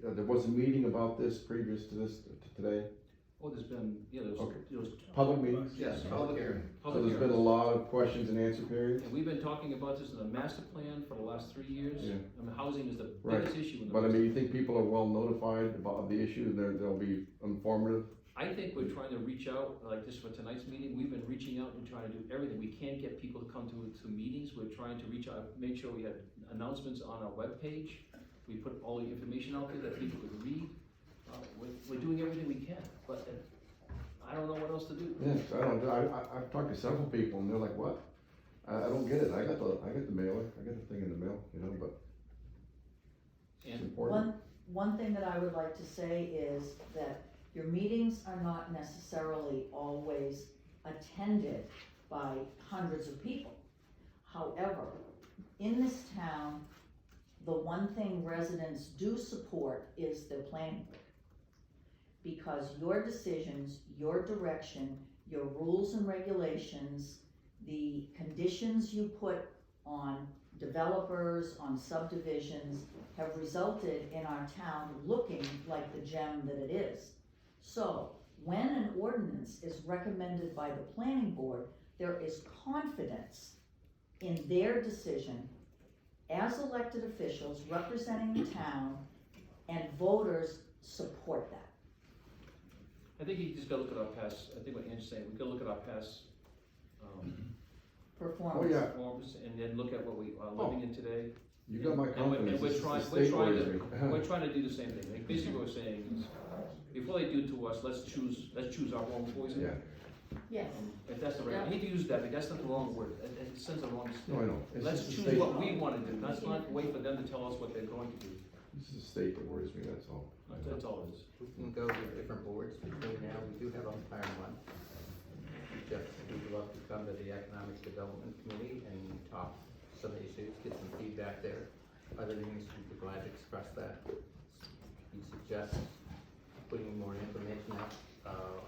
there was a meeting about this previous to this, to today? Oh, there's been, yeah, there's Public meetings? Yes, Public hearing. So there's been a lot of questions and answer periods? And we've been talking about this in the master plan for the last 3 years. Yeah. I mean, housing is the Right. biggest issue in the. But I mean, you think people are well notified about the issue, they'll be informative? I think we're trying to reach out, like this for tonight's meeting, we've been reaching out and trying to do everything. We can't get people to come to meetings, we're trying to reach out, make sure we had announcements on our webpage. We put all the information out there that people could read. We're doing everything we can, but I don't know what else to do. Yes, I've talked to several people and they're like, what? I don't get it, I got the mailer, I got the thing in the mail, you know, but it's And important. One thing that I would like to say is that your meetings are not necessarily always attended by hundreds of people. However, in this town, the one thing residents do support is the planning board. Because your decisions, your direction, your rules and regulations, the conditions you put on developers, on subdivisions, have resulted in our town looking like the gem that it is. So, when an ordinance is recommended by the planning board, there is confidence in their decision as elected officials representing the town, and voters support that. I think you just gotta look at our past, I think what Anne's saying, we gotta look at our past, Performance. Oh, yeah. performance, and then look at what we are living in today. You got my And confidence. we're It's the trying, state worries me. we're trying to do the same thing, like, basically what we're saying is, before they do it to us, let's choose our own poison. Yeah, Yes. If that's the right, I hate to use that, but that's not the wrong word, it sends the wrong. no, I know. It's Let's just the choose state, what we wanna do, let's not wait for them to tell us what they're going to do, this is the state that worries me, that's all. that's all it is. We can go to different boards between now, we do have a hiring one. Jeff, we'd love to come to the Economic Development Committee and talk some issues, get some feedback there. Other things, we'd be glad to express that. You suggest putting more information out,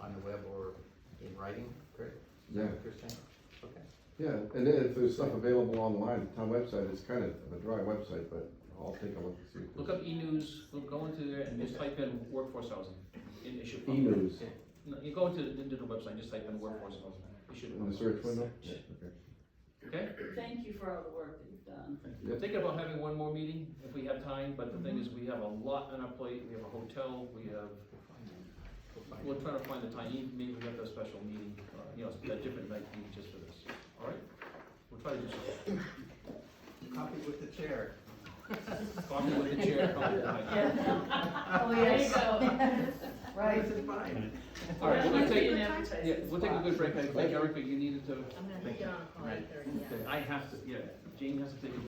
on the web or in writing, correct? Is that what you're saying? Okay. Yeah, and then if there's stuff available online, the town website is kind of a dry website, but I'll take a look and see. if Look there's- up e-news, go into there and just type in workforce housing, it should pop up. E-news, No, you go into the website, just type in workforce housing, it should. on the search window? Yeah, okay. Okay? Thank you for all the work that you've done. We're thinking about having one more meeting if we have time, but the thing is, we have a lot on our plate, we have a hotel, we have, we're trying to find the time, maybe we have a special meeting, a different night meeting just for this, alright? We'll try to do something. Coffee with the chair. Coffee with the chair, coffee with the mic. Oh, There you yes. go. Right. Fine. Alright, we're gonna take, Yeah. yeah, we'll take a good break, I think Erica, you needed to, I'm gonna get on a call at 8:30, yeah. I have to, yeah, Jane has to take a